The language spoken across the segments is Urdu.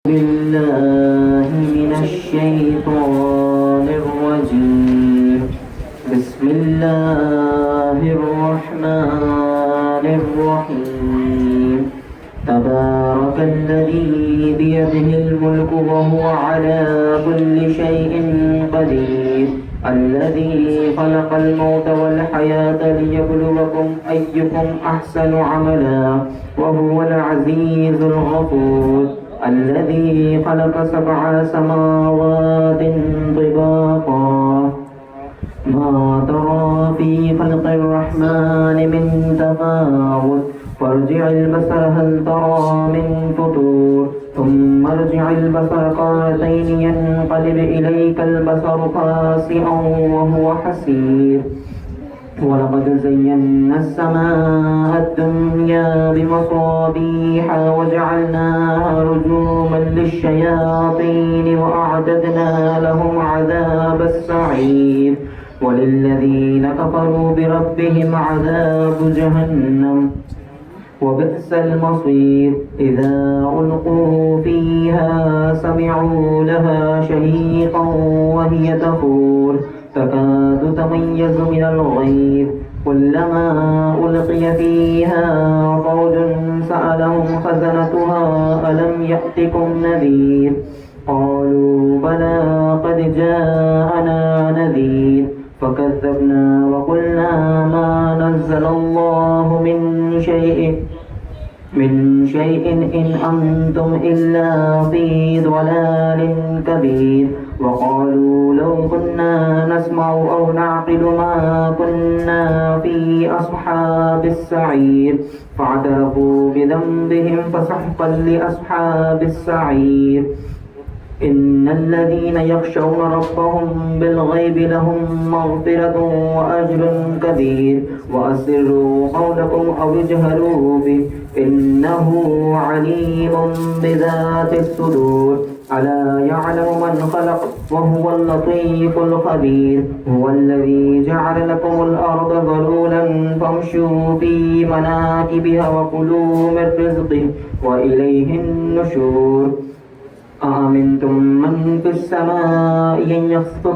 بالله من الشيطان الرجيم. بسم الله الرحمن الرحيم. تبارك الذي بيده الملك وهو على كل شيء قدير. الذي خلق الموت والحياة ليبلوكم أيكم أحسن عملا وهو العزيز الغفور. الذي خلق 7 سماوات طباقا ما ترى في خلق الرحمن من تفاوت فارجع البصر هل ترى من فطور ثم ارجع البصر كرتين ينقلب إليك البصر خاسئا وهو حسير. ولقد زينا السماء الدنيا بمصابيح وجعلناها رجوما للشياطين وأعددنا لهم عذاب السعير. وللذين كفروا بربهم عذاب جهنم وبئس المصير. إذا ألقوا فيها سمعوا لها شهيقا وهي تفور تكاد تميز من الغيظ. كلما ألقي فيها فوج سألهم خزنتها ألم يأتكم نذير قالوا بلى قد جاءنا نذير فكذبنا وقلنا ما نزل الله من شيء إن أنتم إلا في ضلال كبير. وقالوا لو كنا نسمع أو نعقل ما كنا في أصحاب السعير فاعترفوا بذنبهم فسحقا لأصحاب السعير. إن الذين يخشون ربهم بالغيب لهم مغفرة وأجر كبير. وأسروا قولكم أو اجهروا به إنه عليم بذات الصدور. ألا يعلم من خلق وهو اللطيف الخبير. هو الذي جعل لكم الأرض ذلولا فامشوا في مناكبها وكلوا من رزقه وإليه النشور. أأمنتم من في السماء أن يخسف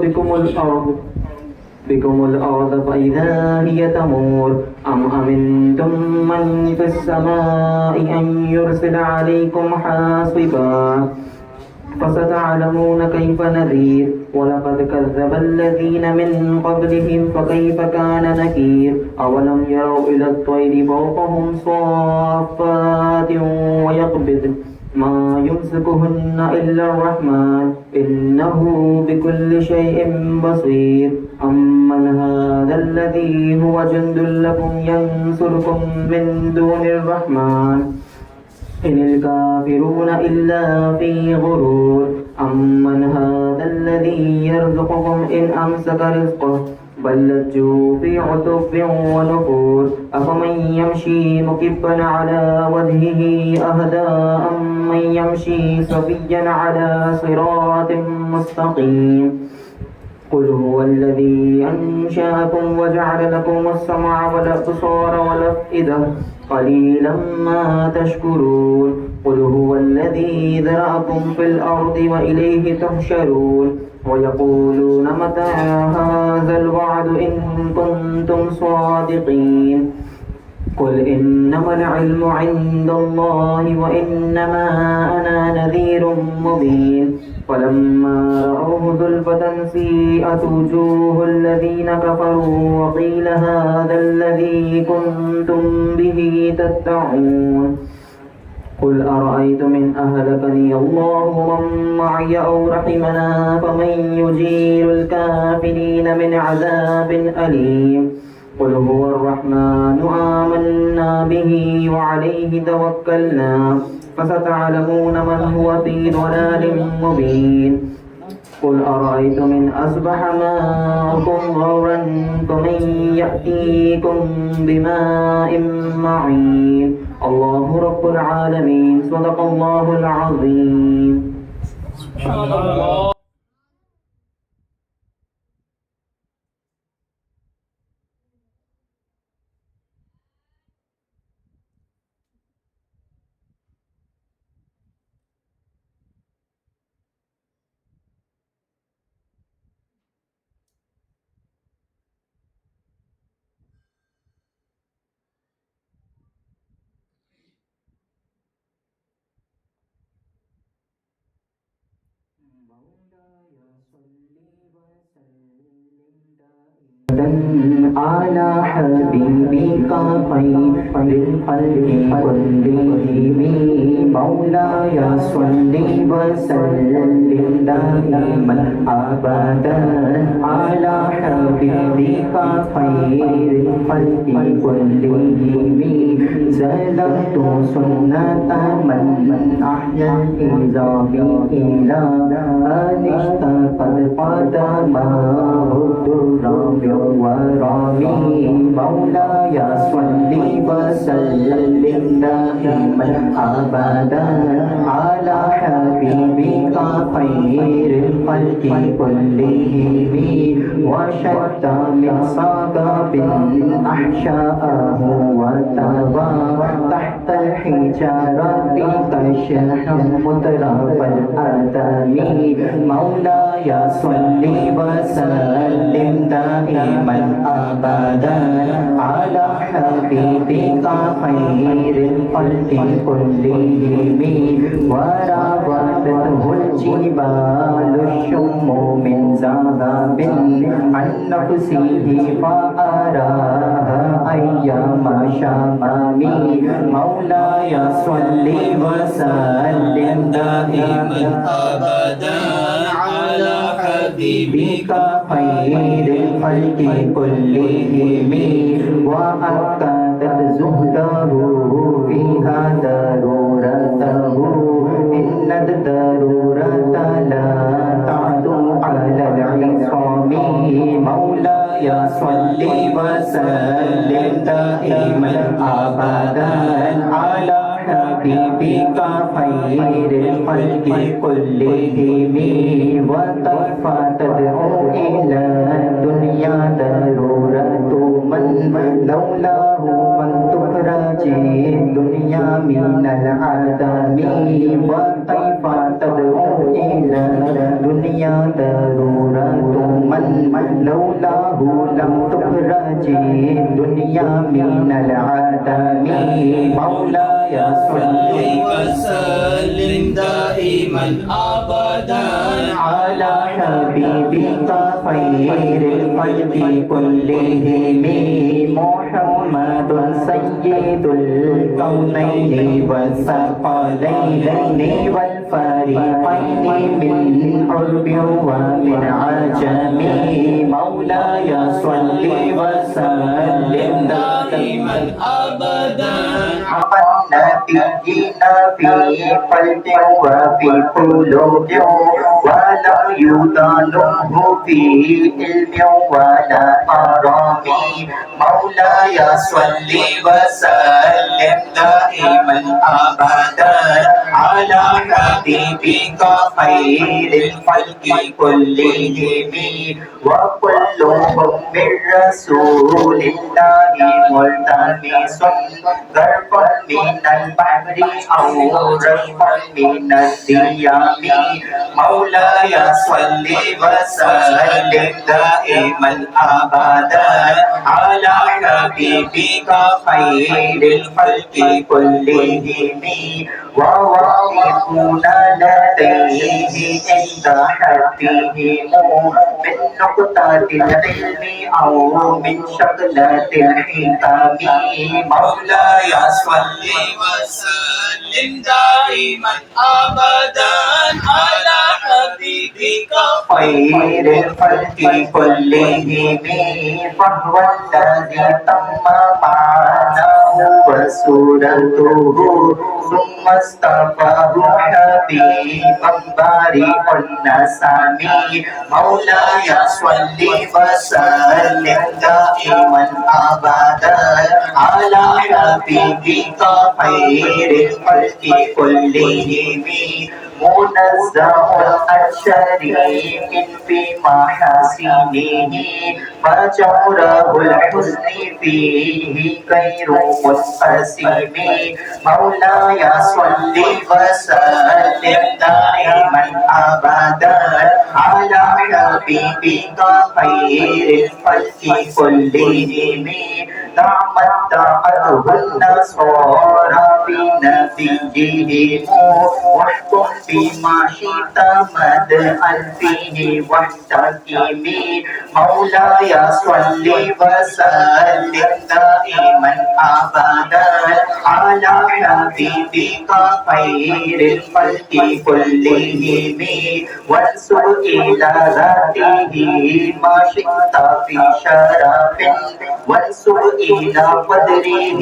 بكم الأرض فإذا هي تمور أم أمنتم من في السماء أن يرسل عليكم حاصبا فستعلمون كيف نذير. ولقد كذب الذين من قبلهم فكيف كان نكير. أولم يروا إلى الطير فوقهم صافات ويقبض ما يمسكهن إلا الرحمن إنه بكل شيء بصير. أمن هذا الذي هو جند لكم ينصركم من دون الرحمن إن الكافرون إلا في غرور. أمن هذا الذي يرزقكم إن أمسك رزقه بل لجوا في عتب ونفور. أفمن يمشي مكبا على وجهه أهدى أمن يمشي سويا على صراط مستقيم. قل هو الذي أنشأكم وجعل لكم السمع والأبصار والأفئدة قليلا ما تشكرون. قل هو الذي ذرأكم في الأرض وإليه تحشرون. ويقولون متى هذا الوعد إن كنتم صادقين. قل إنما العلم عند الله وإنما أنا نذير مبين. فلما رأوه زلفة سيئت وجوه الذين كفروا وقيل هذا الذي كنتم به تدعون. قل أرأيتم إن أهلكني الله ومن معي أو رحمنا فمن يجير الكافرين من عذاب أليم. قل هو الرحمن آمنا به وعليه توكلنا فستعلمون من هو في ضلال مبين. قل أرأيتم إن أصبح ماؤكم غورا فمن يأتيكم بماء معين. الله رب العالمين. صدق الله العظيم. سبحان الله. على حبيبك خير الخلق كلهم مولاي صل وسلم دائما ابدا على حبيبك خير الخلق كلهم زلت سنة من احيا العظام الى ان اشتقت قدماه الدرام ورامي مولاي صل وسلم دائما ابدا على حبيبك خير الخلق كلهم وشد من صقب احشاءه وتوى تحت الحجارة كشح مطرف الآدم مولاي صل وسلم دائما ابدا على حبيبك خير الخلق كلهم وراودته الجبال الشم من ذهب عن نفسه فأراها أيام شمامي مولاي صل وسلم دائما أبدا على حبيبك خير الخلق كلهم وأكدت زهده فيها ضرورته إن الضرورة لا تعدو على العصام مولاي صل وسلم دائما أبدا على حبيبك خير الخلق كلهم وكيف تدعو إلى الدنيا ضرورة من لولاه من تخرج الدنيا من العدم وكيف تدعو إلى الدنيا ضرورة من لولاه لم تخرج الدنيا من العدم مولاي صل وسلم دائما ابدا على حبيبك خير الخلق كلهم محمد سيد الكونين والثقلين والفريقين من حرب ومن عجم مولاي صل وسلم دائما ابدا نبينا في قلب وفي قلوب ولم يضانه في علم ولا حرام مولاي صل وسلم دائما ابدا على حبيبك خير الخلق كلهم وكلهم من رسول الله ملتمس غرفا من البحر أو رفا من الديام مولاي صل وسلم دائما أبدا على حبيبك خير الخلق كلهم وواقفون لديه عند حدهم من نقطة العلم أو من شغلة الحكم مولاي صل وسلم دائما أبدا على حبيبك خير الخلق كلهم فهو الذي تم معناه وسورته ثم اصطفاه حبيبا بارئ النسام مولاي صل وسلم دائما ابدا على حبيبك خير الخلق كلهم منزه عن شريك في محاسنه فجوره الحسن فيه غير منقسم مولاي صل وسلم دائما ابدا على حبيبك خير الخلق كلهم نعمت دعته النصارى بنبيهم واحكم بما شئت مدحا فيه واحتكمي مولاي صل وسلم دائما ابدا على حبيبك خير الخلق كلهم وانسر الى ذاته ما شئت في شرف وانسر الى قدره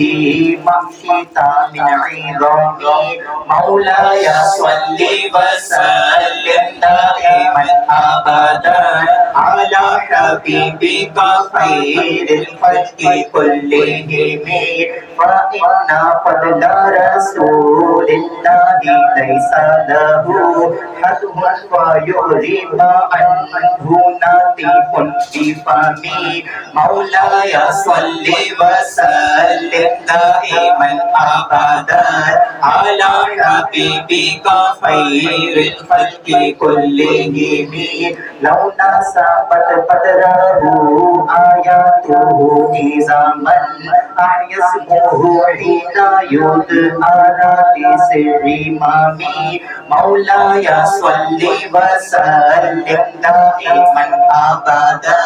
ما شئت من عظام مولاي صل وسلم دائما ابدا على حبيبك خير الخلق كلهم فإن فضل رسول الله ليس له حد فيعرض عنه ناطق بفمي مولاي صل وسلم دائما ابدا على حبيبك خير الخلق كلهم لو ناسبت قدره آياته إذا من أحيا اسمه حين يدعى بسر إمامي مولاي صل وسلم دائما أبدا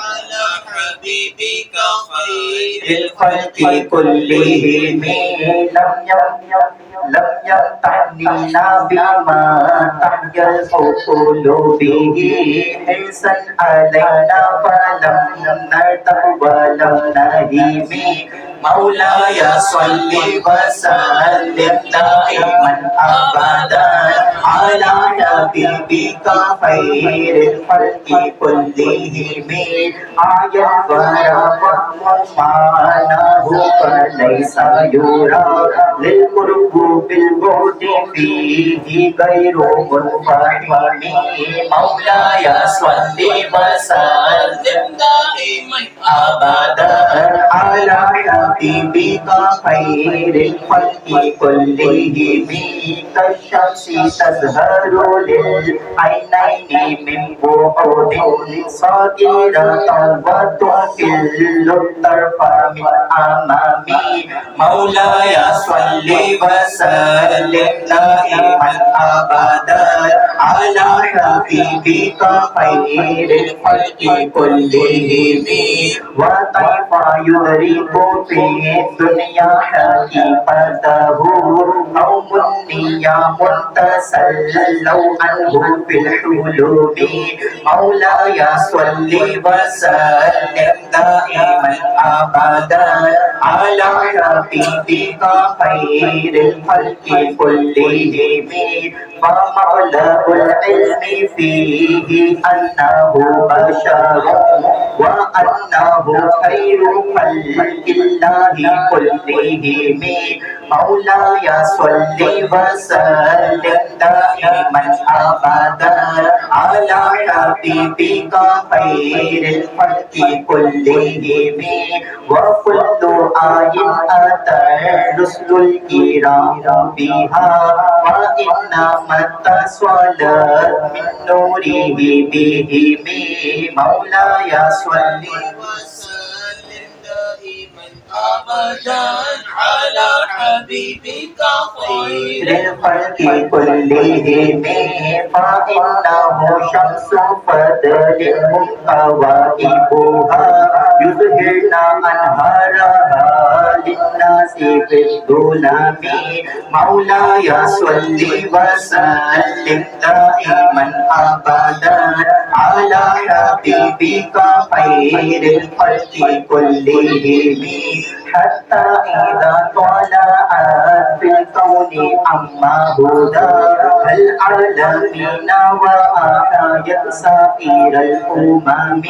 على حبيبك خير الخلق كلهم لم يمتحننا بما تحيا القلوب به حرصا علينا فلم نرتب ولم نهيم مولاي صل وسلم دائما ابدا على حبيبك خير الخلق كلهم آية وفهم معناه فليس يرى للقرب بالبعد فيه غير منفهم مولاي صل وسلم دائما ابدا على حبيبك خير الخلق كلهم كالشمس تزهر للعينين من بعد صغيرة وتقل الطرف من أمامي مولاي صل وسلم دائما أبدا على حبيبك خير الخلق كلهم وكيف يدرك في الدنيا حقيقته قوم نيام تسلوا عنه في الحلم مولاي صل وسلم دائما ابدا على حبيبك خير الخلق كلهم فمبلغ العلم فيه انه بشر وانه خير خلق الله كلهم مولاي صل وسلم دائما ابدا على حبيبك خير الخلق كلهم وكل آية أتى الرسل الكرام بها وإنما اتصلت من نوره بهم مولاي صل وسلم دائما أبدا على حبيبك خير الخلق كلهم فإنه شمس فضل كواكبها يظهرن أنهارها للناس في الظلام مولاي صل وسلم دائما أبدا على حبيبك خير الخلق كلهم حتى إذا طلعت في الكون أما هدى العالمين وأحيت سائر الأمم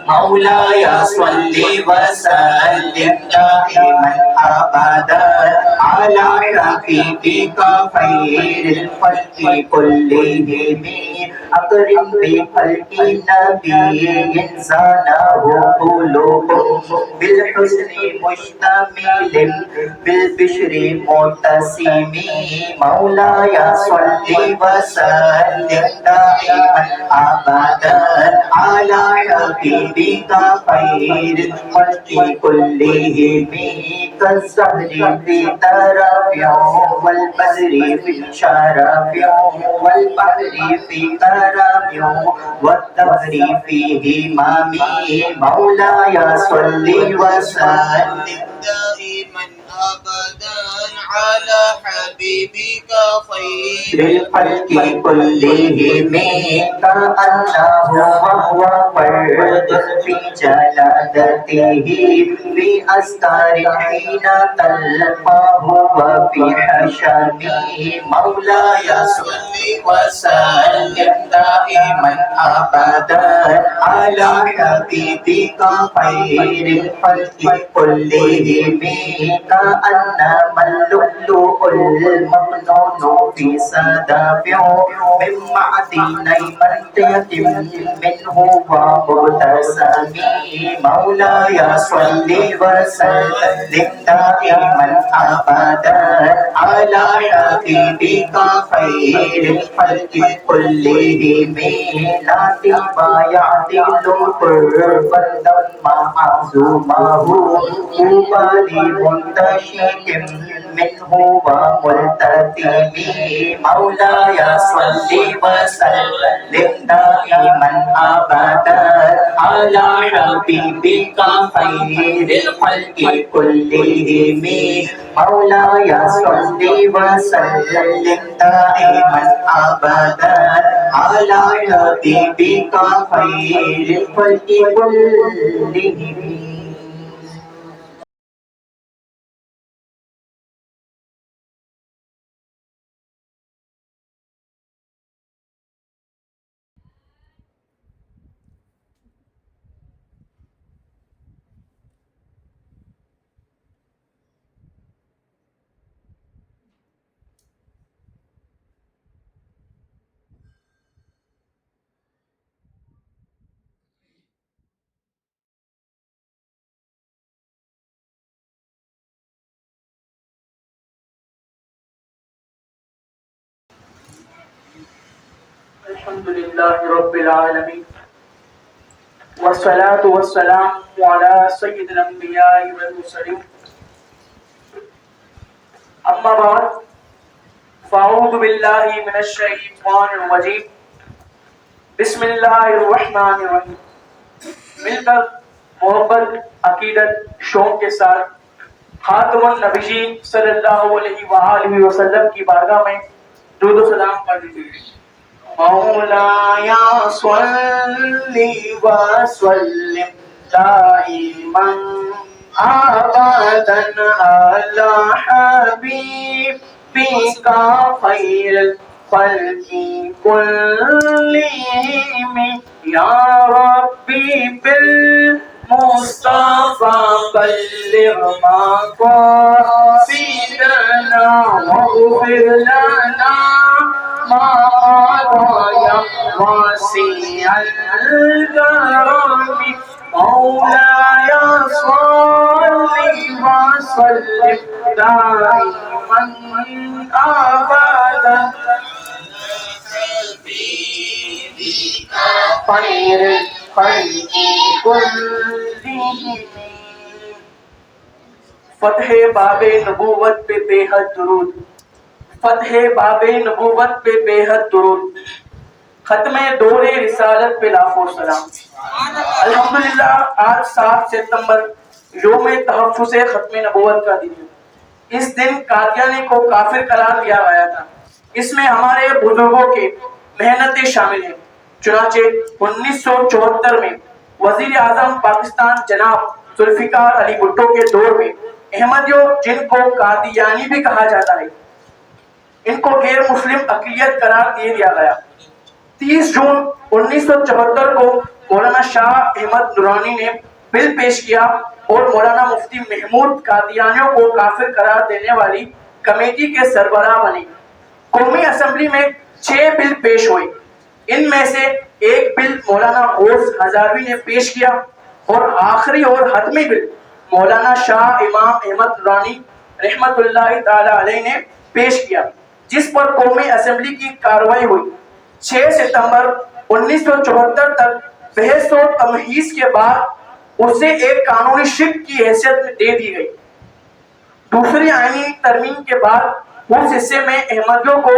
مولاي صل وسلم دائما أبدا على حبيبك خير الخلق كلهم اکرم بخلق نبی زانه قلوب بالحسن مشتمل بالبشر متسم مولاي صل وسلم دائما ابدا على حبيبك خير الخلق كلهم كالزهر في ترافع والبدر في شرف والبحر في كرم والدهر في همم مولاي صل وسلم دائما أبدا على حبيبك خير للخلق كلهم كأنه وهو فرد في جلالته في أستار حين تلقاه وفي حشمه مولاي صل وسلم دائما أبدا على حبيبك خير الخلق كلهم كأنما اللؤلؤ المكنون في صدف من معدني منطقة منه ومبتسم مولاي صل وسلم دائما أبدا على حبيبك خير الخلق كلهم لا تبا يعدل قربا لما عزمه طوبى لمنتشك منه وملتزم مولاي صل وسلم دائما ابدا على حبيبك خير الخلق كلهم مولاي صل وسلم دائما ابدا على حبيبك خير الخلق كلهم. الحمد لله رب العالمين والصلاة والسلام على سيد الأنبياء والمرسلين أما بعد فأعوذ بالله من الشيطان الرجيم بسم الله الرحمن الرحیم. مل کر محبت عقیدت شوق کے ساتھ خاتم النبیین صلی اللہ علیہ وآلہ وسلم کی بارگاہ میں درود و سلام پڑھ دیجیے. مولاي صل وسلم دائما أبدا على حبيبك خير الخلق كلهم يا ربي بالمصطفى بلغ مقاصدنا واغفر لنا ما يا واسع الكرم مولاي صل وسلم دائما ابدا خير الخلق كلهم. فتح باب نبوت پہ بے حد درود. فتح باب نبوت پہ بے حد درود. ختم دور رسالت پہ لاکھوں سلام. الحمدللہ آج 7 ستمبر یوم تحفظ ختم نبوت کا دن ہے. اس دن قادیانی کو کافر قرار دیا گیا تھا. اس میں ہمارے بزرگوں کے محنتیں شامل ہیں. چنانچہ 1974 میں وزیر اعظم پاکستان جناب ذوالفقار علی بھٹو کے دور میں احمدیوں جن کو قادیانی بھی کہا جاتا ہے ان کو غیر مسلم اقلیت قرار دے دیا گیا. 30 جون 1974 کو مولانا شاہ احمد نورانی نے بل پیش کیا اور مولانا مفتی محمود قادیانیوں کو کافر قرار دینے والی کمیٹی کے سربراہ بنے. قومی اسمبلی میں 6 بل پیش ہوئے. ان میں سے ایک بل مولانا غوث ہزاروی نے پیش کیا اور آخری اور حتمی بل مولانا شاہ امام احمد رانی رحمت اللہ تعالی علیہ نے پیش کیا، جس پر قومی اسمبلی کی کارروائی ہوئی۔ 6 ستمبر 1974 تک بحث و تمہیز کے بعد اسے ایک قانونی شق کی حیثیت میں دے دی گئی۔ دوسری آئینی ترمیم کے بعد اس حصے میں احمدیوں کو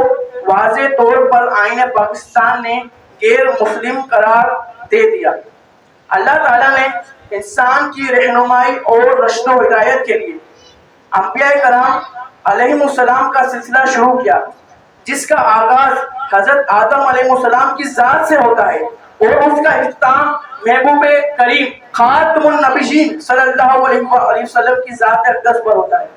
واضح طور پر آئین پاکستان نے غیر مسلم قرار دے دیا۔ اللہ تعالیٰ نے انسان کی رہنمائی اور رشد و ہدایت کے لیے انبیاء کرام علیہ السلام کا سلسلہ شروع کیا، جس کا آغاز حضرت آدم علیہ السلام کی ذات سے ہوتا ہے اور اس کا اختتام محبوب کریم خاتم النبیین صلی اللہ علیہ وسلم کی ذات اقدس پر ہوتا ہے۔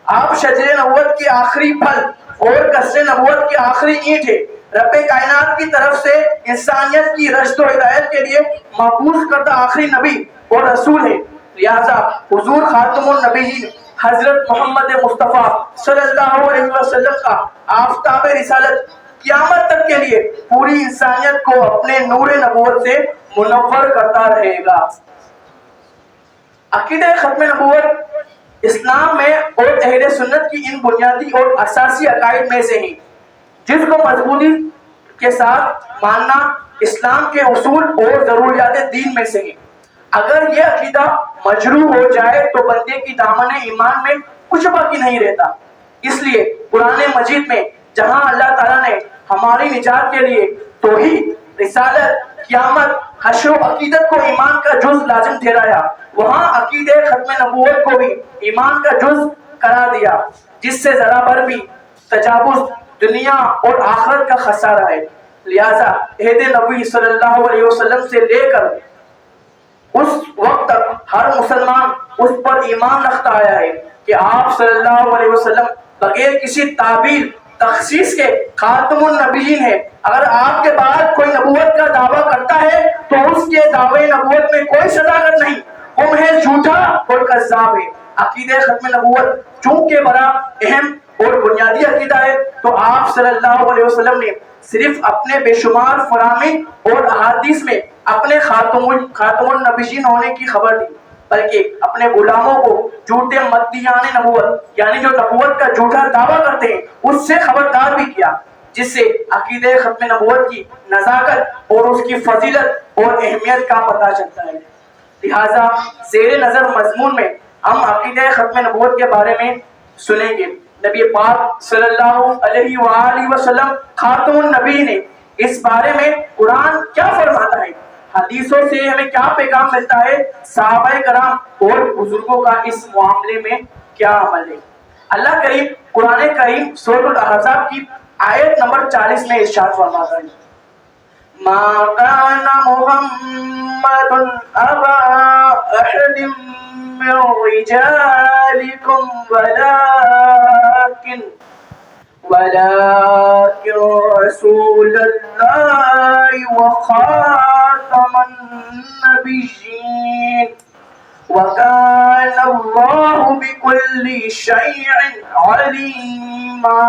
آپ شجر نبوت کی آخری پھل اور قصر نبوت کی آخری اینٹ ہے۔ رب کائنات کی طرف سے انسانیت کی رشد و ہدایت کے لیے مبعوث کردہ آخری نبی اور رسول ہے، لہذا حضور خاتم النبیین حضرت محمد مصطفیٰ صلی اللہ علیہ وسلم کا آفتاب رسالت قیامت تک کے لیے پوری انسانیت کو اپنے نور نبوت سے منور کرتا رہے گا۔ عقیدہ ختم نبوت اسلام میں اور اہل سنت کی ان بنیادی اور اساسی عقائد میں سے ہیں جس کو مضبوطی کے ساتھ ماننا اسلام کے اصول اور ضروریات دین میں سے ہیں۔ اگر یہ عقیدہ مجروح ہو جائے تو بندے کی دامن ایمان میں کچھ باقی نہیں رہتا۔ اس لیے قرآن مجید میں جہاں اللہ تعالیٰ نے ہماری نجات کے لیے توحید، رسالت، قیامت، حشر و عقیدت کو ایمان کا جز لازم ٹھہرایا، وہاں عقیدہ ختم نبوت کو بھی ایمان کا جز قرار دیا، جس سے ذرا بھر بھی تجاوز دنیا اور آخرت کا خسارہ ہے۔ لہذا عہد نبی صلی اللہ علیہ وسلم سے لے کر اس وقت تک ہر مسلمان اس پر ایمان رکھتا آیا ہے کہ آپ صلی اللہ علیہ وسلم بغیر کسی تعبیر تخصیص کے خاتم النبیین ہے۔ اگر آپ کے بعد کوئی نبوت کا دعویٰ کرتا ہے تو اس کے دعوے نبوت میں کوئی صداقت نہیں، وہ محض جھوٹا اور کذاب ہے۔ عقیدہ ختم نبوت چونکہ بڑا اہم اور بنیادی عقیدہ ہے تو آپ صلی اللہ علیہ وسلم نے صرف اپنے بے شمار فرامین اور احادیث میں اپنے خاتم النبیین ہونے کی خبر دی، بلکہ اپنے غلاموں کو جھوٹے مدعیان نبوت یعنی جو نبوت کا جھوٹا دعویٰ کرتے ہیں اس سے خبردار بھی کیا، جس سے عقیدہ ختم نبوت کی نزاکت اور اس کی فضیلت اور اہمیت کا پتہ چلتا ہے۔ لہٰذا زیر نظر مضمون میں ہم عقیدہ ختم نبوت کے بارے میں سنیں گے۔ نبی پاک صلی اللہ علیہ وآلہ وسلم خاتم النبی نے اس بارے میں قرآن کیا فرماتا ہے، حدیثوں سے ہمیں کیا پیغام ملتا ہے، صحابہ کرام اور بزرگوں کا اس معاملے میں کیا عمل ہے۔ اللہ کریم قرآن کریم سورۃ الاحزاب کی آیت نمبر 40 میں ارشاد فرماتا ہے، ما كان محمد أبا أحد من رجالكم ولكن رسول الله وخاتم النبيين وكان الله بكل شيء عليما۔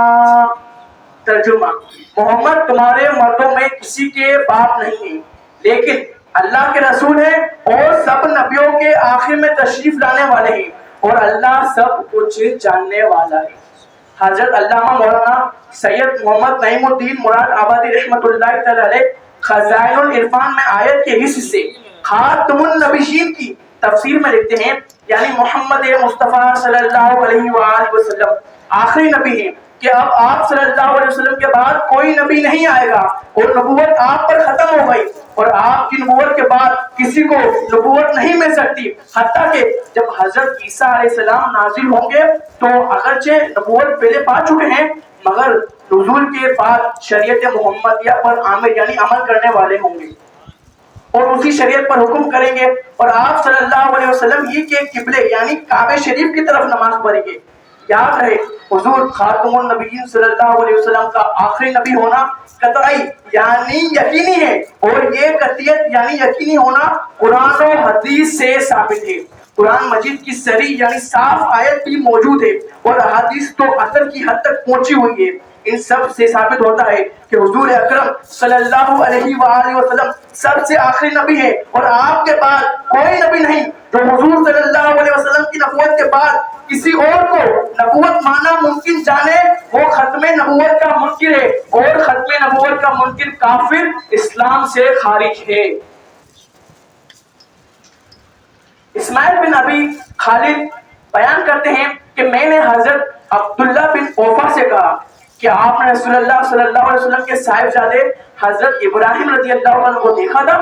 ترجمہ، محمد تمہارے مردوں میں کسی کے باپ نہیں ہے لیکن اللہ کے رسول ہیں اور سب نبیوں کے آخر میں تشریف لانے والے ہیں اور اللہ سب کچھ جاننے والا ہے۔ حضرت علامہ مولانا سید محمد نعیم الدین مراد آبادی رحمت اللہ تعالی علیہ خزائن العرفان میں آیت کے اس حصے خاتم النبیین کی تفسیر میں لکھتے ہیں، یعنی محمد مصطفیٰ صلی اللہ علیہ وآلہ وسلم آخری نبی ہیں کہ اب آپ صلی اللہ علیہ وسلم کے بعد کوئی نبی نہیں آئے گا اور نبوت آپ پر ختم ہو گئی اور آپ کی نبوت کے بعد کسی کو نبوت نہیں مل سکتی، حتیٰ کہ جب حضرت عیسیٰ علیہ السلام نازل ہوں گے تو اگرچہ نبوت پہلے پا چکے ہیں مگر نزول کے بعد شریعت محمدیہ پر عمل کرنے والے ہوں گے اور اسی شریعت پر حکم کریں گے اور آپ صلی اللہ علیہ وسلم ہی کے قبلے یعنی کعبہ شریف کی طرف نماز پڑھیں گے۔ یاد رہے حضور خاتم النبیین صلی اللہ علیہ وسلم کا آخری نبی ہونا قطعی یعنی یقینی ہے اور یہ قطعیت یعنی یقینی ہونا قرآن و حدیث سے ثابت ہے۔ قرآن مجید کی صریح یعنی صاف آیت بھی موجود ہے اور احادیث تو اثر کی حد تک پہنچی ہوئی ہے۔ ان سب سے ثابت ہوتا ہے کہ حضور اکرم صلی اللہ علیہ وآلہ وسلم سب سے آخری نبی ہے، اور آپ کے بعد کوئی نبی نہیں جو حضور صلی اللہ علیہ وسلم کی نبوت کے بعد کسی اور کو نبوت مانا ممکن جانے وہ ختم نبوت کا منکر ہے، اور ختم نبوت کا منکر کافر، اسلام سے خارج ہے۔ اسماعیل بن ابی خالد بیان کرتے ہیں کہ میں نے حضرت عبداللہ بن اوفا سے کہا کہ آپ نے رسول اللہ صلی اللہ علیہ وسلم کے صاحبزادے حضرت ابراہیم رضی اللہ عنہ کو دیکھا تھا؟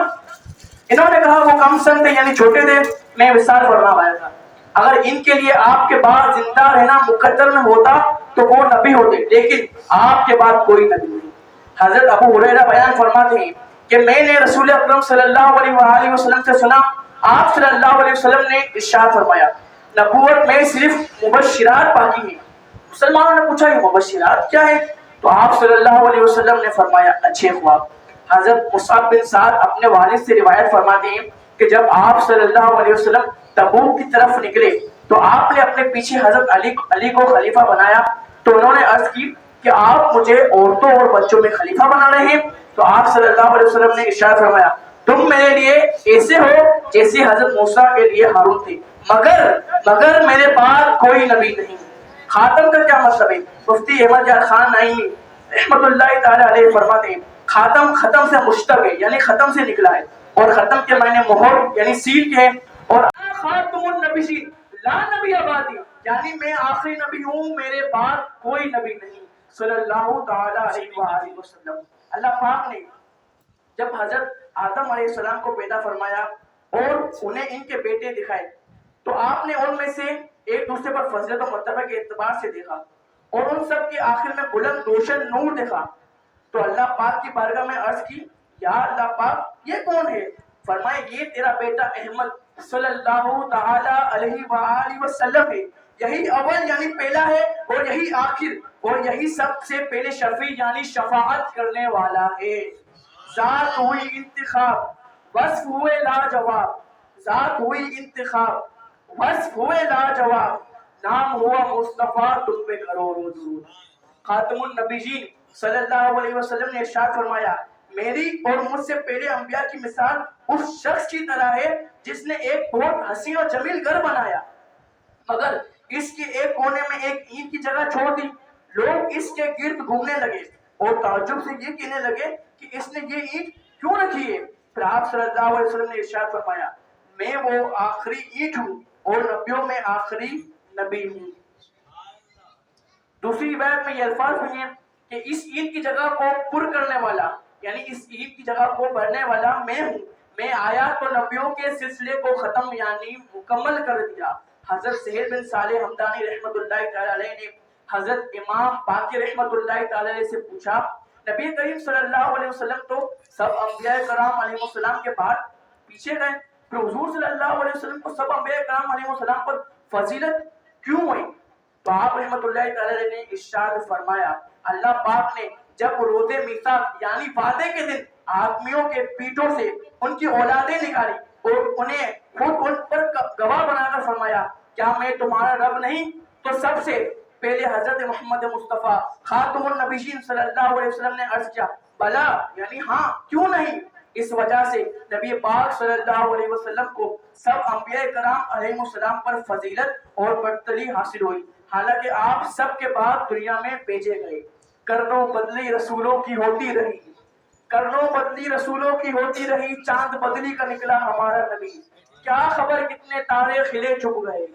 انہوں نے کہا وہ کم سن تھے، یعنی چھوٹے تھے، میں وصال فرمایا تھا۔ اگر ان کے لیے آپ کے بعد زندہ رہنا مقدر نہ ہوتا تو وہ نبی ہوتے، لیکن آپ کے بعد کوئی نبی نہیں۔ حضرت ابو ہریرہ بیان فرماتے ہیں کہ میں نے رسول اکرم صلی اللہ علیہ وآلہ وسلم سے سنا، آپ صلی اللہ علیہ وسلم نے ارشاد فرمایا نبوت میں صرف مبشرات باقی ہیں۔ مسلمانوں نے پوچھا یہ مبشرات کیا ہے؟ تو آپ صلی اللہ علیہ وسلم نے فرمایا اچھے خواب۔ حضرت مصعب بن سعد اپنے والد سے روایت فرماتے ہیں کہ جب آپ صلی اللہ علیہ وسلم تبوک کی طرف نکلے تو آپ نے اپنے پیچھے حضرت علی کو خلیفہ بنایا، تو انہوں نے عرض کی کہ آپ مجھے عورتوں اور بچوں میں خلیفہ بنا رہے ہیں؟ تو آپ صلی اللہ علیہ وسلم نے ارشاد فرمایا تم میرے لیے ایسے ہو جیسے حضرت موسیٰ کے لیے ہارون تھے، مگر میرے پاس کوئی نبی نہیں۔ خاتم کا کیا مطلب ہے؟ مفتی احمد یار خان نعیمی رحمت اللہ تعالی علیہ فرماتے ہیں خاتم ختم سے مشتق ہے، یعنی ختم سے نکلا ہے، اور ختم کے معنی مہر یعنی سیل کے ہیں، اور خاتم النبیین لا نبی بعدی، یعنی میں آخری نبی ہوں، میرے بعد کوئی نبی نہیں، صلی اللہ تعالی علیہ وآلہ وسلم۔ اللہ پاک نے جب حضرت آدم علیہ السلام کو پیدا فرمایا اور انہیں ان کے بیٹے دکھائے تو آپ نے ان میں سے ایک دوسرے پر فضیلت و مرتبہ کے اعتبار سے دیکھا، اور ان سب کے آخر میں بلند روشن نور دیکھا، تو اللہ پاک کی بارگاہ میں عرض کی یا اللہ پاک یہ کون ہے؟ فرمائے یہ تیرا بیٹا احمد صلی اللہ تعالی علیہ وآلہ وسلم ہے، یہی اول یعنی پہلا ہے، اور یہی آخر، اور یہی سب سے پہلے شفیع یعنی شفاعت کرنے والا ہے۔ ذات ہوئی انتخاب وصف ہوئے لاجواب، ذات ہوئی انتخاب وصف ہوئے لاجواب، نام ہوا مصطفیٰ تم پہ کروڑوں درود۔ خاتم النبیین صلی اللہ علیہ وسلم نے ارشاد فرمایا میری اور مجھ سے پہلے انبیاء کی مثال اس شخص کی طرح ہے جس نے ایک بہت حسین اور جمیل گھر بنایا، مگر اس کے ایک کونے میں ایک اینٹ کی جگہ چھوڑ دی۔ لوگ اس کے گرد گھومنے لگے اور تعجب سے یہ کہنے لگے کہ اس نے یہ اینٹ کیوں رکھی ہے؟ پھر آپ صلی اللہ علیہ وسلم نے ارشاد فرمایا میں وہ آخری اینٹ ہوں اور نبیوں میں آخری نبی ہوں۔ دوسری روایت میں یہ الفاظ ہوئے ہیں کہ اس اینٹ کی جگہ کو پر کرنے والا، یعنی اس اینٹ کی جگہ کو بھرنے والا میں ہوں، میں آیا تو نبیوں کے سلسلے کو ختم یعنی مکمل کر دیا۔ حضرت سہیل بن صالح حمدانی رحمت اللہ تعالی علیہ نے حضرت امام باقر رحمت اللہ تعالی علیہ سے پوچھا نبی کریم صلی اللہ علیہ وسلم تو سب انبیاء کرام علیہ السلام کے بعد پیچھے گئے، پھر حضور صلی اللہ علیہ وسلم کو سب انبیاء کرام علیہ السلام پر فضیلت کیوں ہوئی؟ تو آپ رحمت اللہ تعالی نے ارشاد فرمایا اللہ پاک نے جب روز میثاق یعنی وعدے کے دن آدمیوں کے پیٹوں سے ان کی اولادیں نکالی اور انہیں خود ان پر گواہ بنا کر فرمایا کیا میں تمہارا رب نہیں؟ تو سب سے پہلے حضرت محمد مصطفیٰ خاتم النبیین صلی اللہ علیہ وسلم نے عرض کیا بلا یعنی ہاں کیوں نہیں؟ اس وجہ سے نبی پاک صلی اللہ علیہ وسلم کو سب انبیاء کرام علیہ السلام پر فضیلت اور برتری حاصل ہوئی، حالانکہ آپ سب کے بعد دنیا میں بھیجے گئے۔ کرنوں بدلی رسولوں کی ہوتی رہی، کرنوں بدلی رسولوں کی ہوتی رہی، چاند بدلی کا نکلا ہمارا نبی، کیا خبر کتنے تارے کھلے چھپ گئے،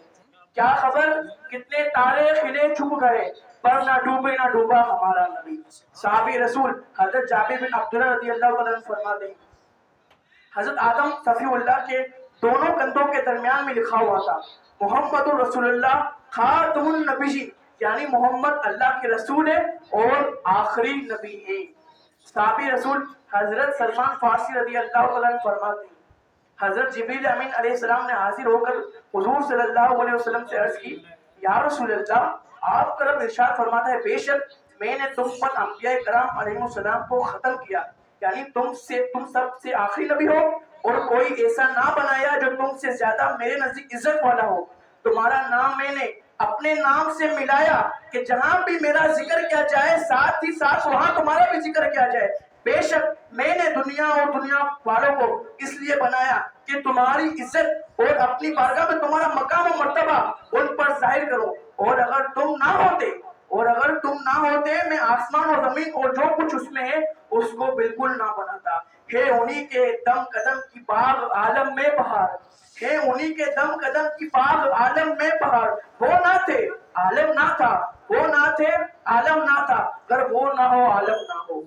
کیا خبر کتنے تارے کھلے چھپ گئے، پر نہ ڈوبے نہ ڈوبا ہمارا نبی۔ صحابی رسول حضرت جابر بن عبداللہ رضی اللہ عنہ فرماتے ہیں حضرت آدم صفی اللہ کے دونوں کندھوں کے درمیان میں لکھا ہوا تھا محمد رسول اللہ خاتم النبیین، یعنی محمد اللہ کے رسول ہے اور آخری نبی ہے۔ صحابی رسول حضرت سلمان فارسی رضی اللہ عنہ فرماتے ہیں حضرت جبریل امین علیہ السلام نے حاضر ہو کر حضور صلی اللہ علیہ وسلم سے عرض کی یا رسول اللہ آپ کا رب ارشاد فرماتا ہے بے شک میں نے تم پر انبیاء کرام علیہ السلام کو ختم کیا، یعنی تم سب سے آخری نبی ہو اور کوئی ایسا نہ بنایا جو تم سے زیادہ میرے نزدیک عزت والا ہو، تمہارا نام میں نے اپنے نام سے ملایا کہ جہاں بھی میرا ذکر کیا جائے ساتھ ہی ساتھ وہاں تمہارا بھی ذکر کیا جائے. بے شک میں نے دنیا اور دنیا والوں کو اس لیے بنایا کہ تمہاری عزت اور اپنی بارگاہ میں تمہارا مقام و مرتبہ ان پر ظاہر کرو. اور اگر تم نہ ہوتے میں آسمان اور زمین اور جو کچھ اس میں ہے اس کو بالکل نہ بناتا. ہے انہی کے دم قدم کی باغ عالم میں بہار, ہے انہی کے دم قدم کی باغ عالم میں بہار. وہ نہ تھے عالم نہ تھا, وہ نہ تھے عالم نہ تھا, اگر وہ نہ ہو عالم نہ ہو.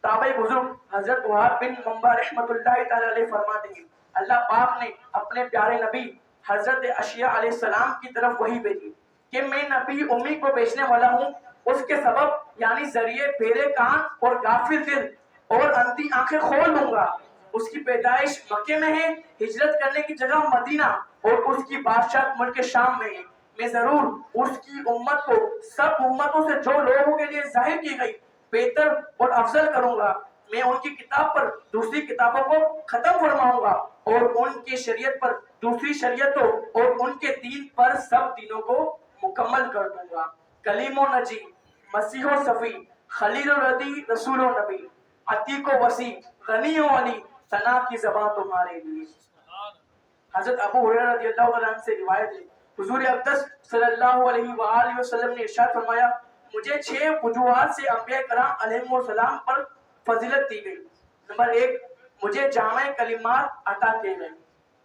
تابعی بزرگ حضرت وہاب بن منبع رحمت اللہ تعالی علیہ فرماتے ہیں اللہ پاک نے اپنے پیارے نبی حضرت اشیاء علیہ السلام کی طرف وحی بھیجی کہ میں نبی امی کو بھیجنے والا ہوں. اس کے سبب یعنی ذریعے بہرے کان اور غافل دل اور اندھی آنکھیں کھول دوں گا. اس کی پیدائش مکے میں ہے, ہجرت کرنے کی جگہ مدینہ اور اس کی بادشاہت ملک شام میں ہے. میں ضرور اس کی امت کو سب امتوں سے جو لوگوں کے لیے ظاہر کی گئی بہتر اور افضل کروں گا. میں ان کی کتاب پر دوسری کتابوں کو ختم فرماؤں گا اور ان کی شریعت پر دوسری شریعتوں اور ان کے دین پر سب دینوں کو مکمل کر دوں گا. کلیم و نجی, مسیح و صفی, خلیل و ردی, رسول و نبی, عتیق و وسیع, غنی و علی, ثنا کی زبان تمہارے لیے. حضرت ابو ہریرہ رضی اللہ عنہ سے روایت ہے حضور اقدس صلی اللہ علیہ وآلہ وسلم نے ارشاد فرمایا مجھے 6 وجوہات سے انبیاء کرام علیہم السلام پر فضیلت دی گئی. نمبر 1, مجھے جامع کلمات عطا کیے گئے.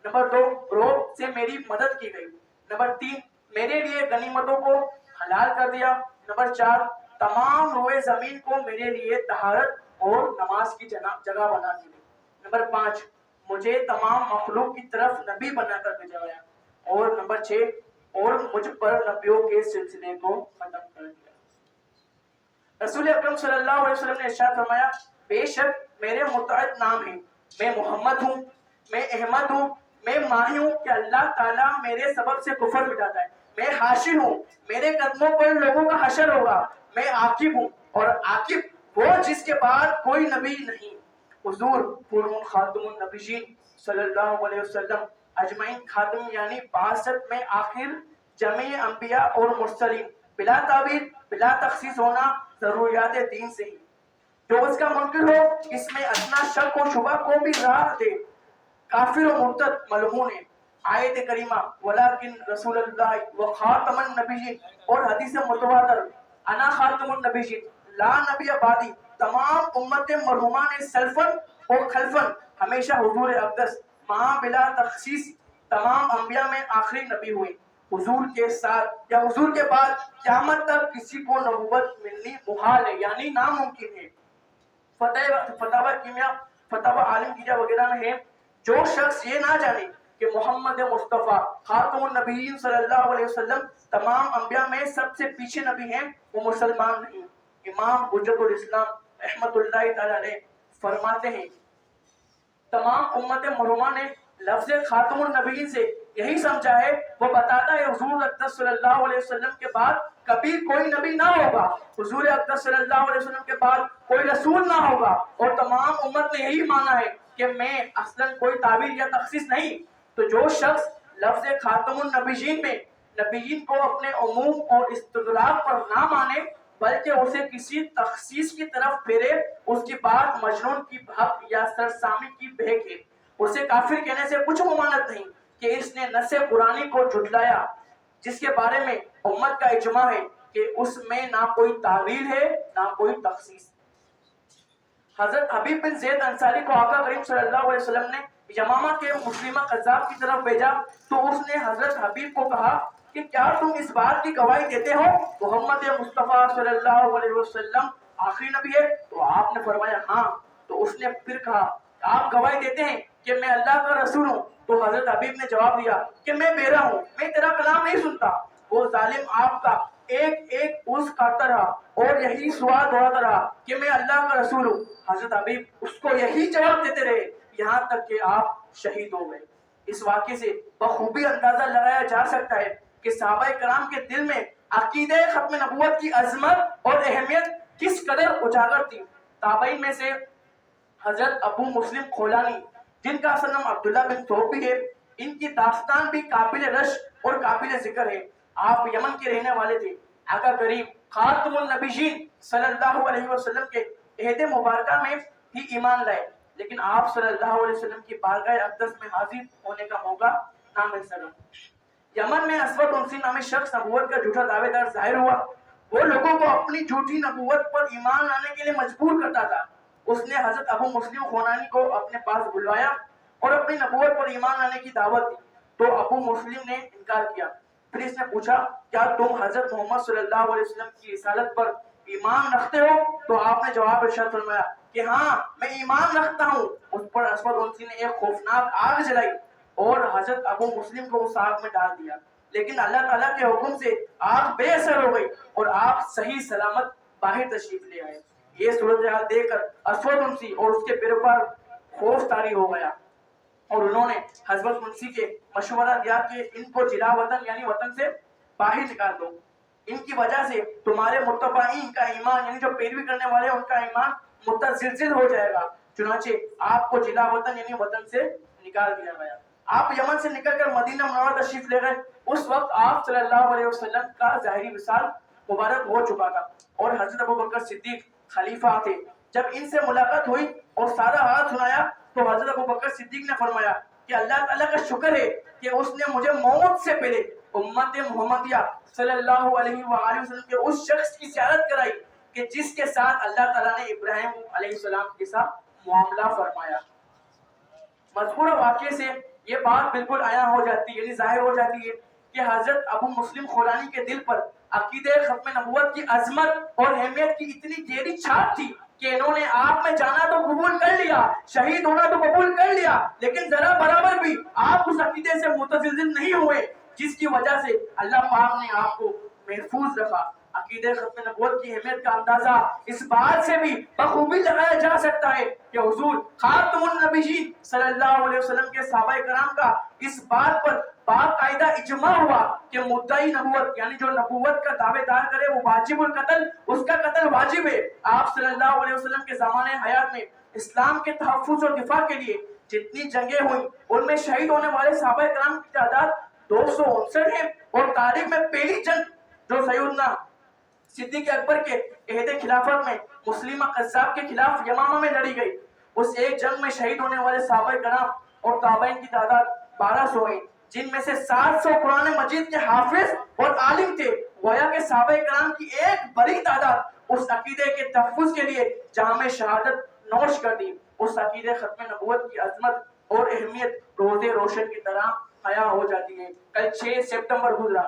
نمبر 2, روح سے میری مدد کی گئی. نمبر 3, میرے لیے غنیمتوں کو حلال کر دیا. نمبر 4, تمام روئے زمین کو میرے لیے طہارت اور نماز کی جگہ بنا دی گئی. نمبر 5, مجھے تمام مخلوق کی طرف نبی بنا کر بھیجا گیا. اور نمبر 6, اور مجھ پر نبیوں کے سلسلے کو ختم کر دیا. رسول اکرم صلی اللہ علیہ وسلم نے ارشاد فرمایا بے شک میرے متعدد نام ہیں. میں محمد ہوں, میں احمد ہوں, میں ماہی ہوں کہ اللہ تعالیٰ میرے سبب سے کفر مٹاتا ہے. میں حاشر ہوں, میرے قدموں پر لوگوں کا حشر ہوگا. میں عاقب ہوں, اور عاقب وہ جس کے بعد کوئی نبی نہیں. حضور پور خاتم النبیین صلی اللہ علیہ وسلم اجمعین خاتم یعنی 62 میں آخر جمع انبیاء اور مرسلین بلا تعبیر بلا تخصیص ہونا ضروریات دین سے ہی. جو اس کا منکر ہو اس میں ادنا شک و شبہ کو بھی راہ دے کافر و مرتد ملعون ہے. آیت کریمہ ولیکن رسول اللہ و خاتم النبیین اور حدیث متواتر انا خاتم النبیین لا نبی بعدی تمام امت مرحومہ نے سلفن اور خلفن ہمیشہ حضور اقدس ماں بلا تخصیص تمام انبیاء میں آخری نبی ہوئے. حضور کے ساتھ یا حضور کے بعد قیامت تک کسی کو نبوت ملنی محال ہے یعنی ناممکن ہے. فتاوی کیمیا فتاوی عالم کیجا وغیرہ میں ہے جو شخص یہ نہ جانے کہ محمد مصطفیٰ خاتم النبیین صلی اللہ علیہ وسلم تمام انبیاء میں سب سے پیچھے نبی ہیں وہ مسلمان نہیں. امام حجت الاسلام رحمت اللہ تعالی علیہ فرماتے ہیں تمام امت مرحومہ نے لفظ خاتم النبیین سے یہی سمجھا ہے وہ بتاتا ہے حضور اقدس صلی اللہ علیہ وسلم کے بعد کبھی کوئی نبی نہ ہوگا, حضور اقدس صلی اللہ علیہ وسلم کے بعد کوئی رسول نہ ہوگا. اور تمام امت نے یہی مانا ہے کہ میں اصلاً کوئی تعبیر یا تخصیص نہیں. تو جو شخص لفظ خاتم النبیین میں نبیین کو اپنے عموم اور استغراق پر نہ مانے بلکہ اسے کسی تخصیص کی طرف پھیرے اس کی بات مجنون کی بھپ یا سرسامی کی بہک ہے. اسے کافر کہنے سے کچھ ممانعت نہیں کہ اس نے نص قرآنی کو جھٹلایا جس کے بارے میں امت کا اجماع ہے کہ اس میں نہ کوئی تعویل ہے نہ کوئی تخصیص. حضرت حبیب بن زید انصاری کو آقا کریم صلی اللہ علیہ وسلم نے یمامہ کے مسلمہ قذاب کی طرف بھیجا تو اس نے حضرت حبیب کو کہا کہ کیا تم اس بات کی گواہی دیتے ہو محمد مصطفیٰ صلی اللہ علیہ وسلم آخری نبی ہے؟ تو آپ نے فرمایا ہاں. تو اس نے پھر کہا آپ گواہی دیتے ہیں کہ میں اللہ کا رسول ہوں؟ تو حضرت حبیب نے جواب دیا کہ میں بیرا ہوں, میں تیرا کلام نہیں سنتا. وہ ظالم آپ کا ایک ایک اس کاٹتا رہا اور یہی سوال دہراتا رہا کہ میں اللہ کا رسول ہوں. حضرت حبیب اس کو یہی جواب دیتے رہے یہاں تک کہ آپ شہید ہو گئے. اس واقعے سے بخوبی اندازہ لگایا جا سکتا ہے کہ صحابہ کرام کے دل میں عقیدہ ختم نبوت کی عظمت اور اہمیت کس قدر اجاگر تھی. تابعین میں سے حضرت ابو مسلم خولانی جن کا اصل نام عبداللہ بن توبی ہے ان کی داستان بھی قابل رشک اور قابل ذکر ہے۔ آپ یمن کے رہنے والے تھے۔ آقا کریم خاتم النبیین صلی اللہ علیہ وسلم کے عہد مبارکہ میں ہی ایمان لائے، لیکن آپ صلی اللہ علیہ وسلم کی بارگاہ اقدس میں حاضر ہونے کا موقع نہ مل سکا۔ یمن میں اسود عنسی نامی شخص نبوت کا جھوٹا دعوے دار ظاہر ہوا۔ وہ لوگوں کو اپنی جھوٹی نبوت پر ایمان لانے کے لیے مجبور کرتا تھا۔ اس نے حضرت ابو مسلم خونانی کو اپنے پاس بلوایا اور اپنی نبوت پر ایمان لانے کی دعوت دی، تو ابو مسلم نے انکار کیا۔ پھر اس نے پوچھا کیا تم حضرت محمد صلی اللہ علیہ وسلم کی رسالت پر ایمان رکھتے ہو؟ تو آپ نے جواب ارشاد فرمایا کہ ہاں میں ایمان رکھتا ہوں۔ اس پر اسود عنسی نے ایک خوفناک آگ جلائی اور حضرت ابو مسلم کو اس آگ میں ڈال دیا، لیکن اللہ تعالیٰ کے حکم سے آگ بے اثر ہو گئی اور آپ صحیح سلامت باہر تشریف لے آئے۔ یہ صورتحال دیکھ کر اسود عنسی اور اس کے پیروکار خوف طاری ہو گیا اور انہوں نے حضرت عنسی کے مشورہ دیا کہ ان کو جلا وطن یعنی وطن سے باہر نکال دو، ان کی وجہ سے تمہارے متبعین کا ایمان یعنی جو پیروی کرنے والے ان کا ایمان متزلزل ہو جائے گا۔ چنانچہ آپ کو جلا وطن یعنی وطن سے نکال دیا گیا۔ آپ یمن سے نکل کر مدینہ منورہ تشریف لے گئے۔ اس وقت آپ صلی اللہ علیہ وسلم کا ظاہری وصال مبارک ہو چکا تھا اور حضرت ابوبکر صدیق خلیفہ تھے۔ جب ان سے ملاقات ہوئی اور سارا حال سنایا تو حضرت ابوبکر صدیق نے فرمایا کہ اللہ تعالیٰ کا شکر ہے کہ اس نے مجھے موت سے پہلے امت محمدیہ صلی اللہ علیہ وآلہ وسلم کے اس شخص کی زیارت کرائی کہ جس کے ساتھ اللہ تعالیٰ نے ابراہیم علیہ السلام کے ساتھ معاملہ فرمایا۔ مذکورہ واقعے سے یہ بات بالکل عیاں ہو جاتی ہے، یعنی ظاہر ہو جاتی ہے کہ حضرت ابو مسلم خولانی کے دل پر عقیدہ ختم نبوت کی عظمت اور اہمیت کی اتنی گہری چھاپ تھی کہ انہوں نے آپ میں جانا تو قبول کر لیا، شہید ہونا تو قبول کر لیا، لیکن ذرا برابر بھی آپ اس عقیدے سے متزلزل نہیں ہوئے جس کی وجہ سے اللہ پاک نے آپ کو محفوظ رکھا۔ عقیدہ ختم نبوت کی اہمیت کا اندازہ اس بات سے بھی بخوبی لگایا جا سکتا ہے کہ حضور خاتم النبیین صلی اللہ علیہ وسلم کے صحابہ کرام کا اس بات پر باقاعدہ اجماع ہوا کہ مدعی نبوت یعنی جو نبوت کا دعوے دار کرے وہ واجب القتل، اس کا قتل واجب ہے۔ آپ صلی اللہ علیہ وسلم کے زمانے حیات میں اسلام کے تحفظ اور دفاع کے لیے جتنی جنگیں ہوئیں ان میں شہید ہونے والے صحابہ کرام کی تعداد 259 ہے، اور تاریخ میں پہلی جنگ جو سیدنا صدیق اکبر کے عہد خلافت میں مسلمہ قذاب کے خلاف یمامہ میں لڑی گئی، اس ایک جنگ میں شہید ہونے والے صحابہ کرام اور تابعین کی تعداد 1200 ہے، جن میں سے 700 قرآن مجید کے حافظ اور عالم تھے۔ گویا کہ صحابہ کرام کی ایک بڑی تعداد اس عقیدے کے تحفظ کے لیے جام شہادت نوش کر دی۔ اس عقیدے ختم نبوت کی عظمت اور اہمیت روزے روشن کی طرح حیا ہو جاتی ہے۔ کل 6 سپتمبر گزرا،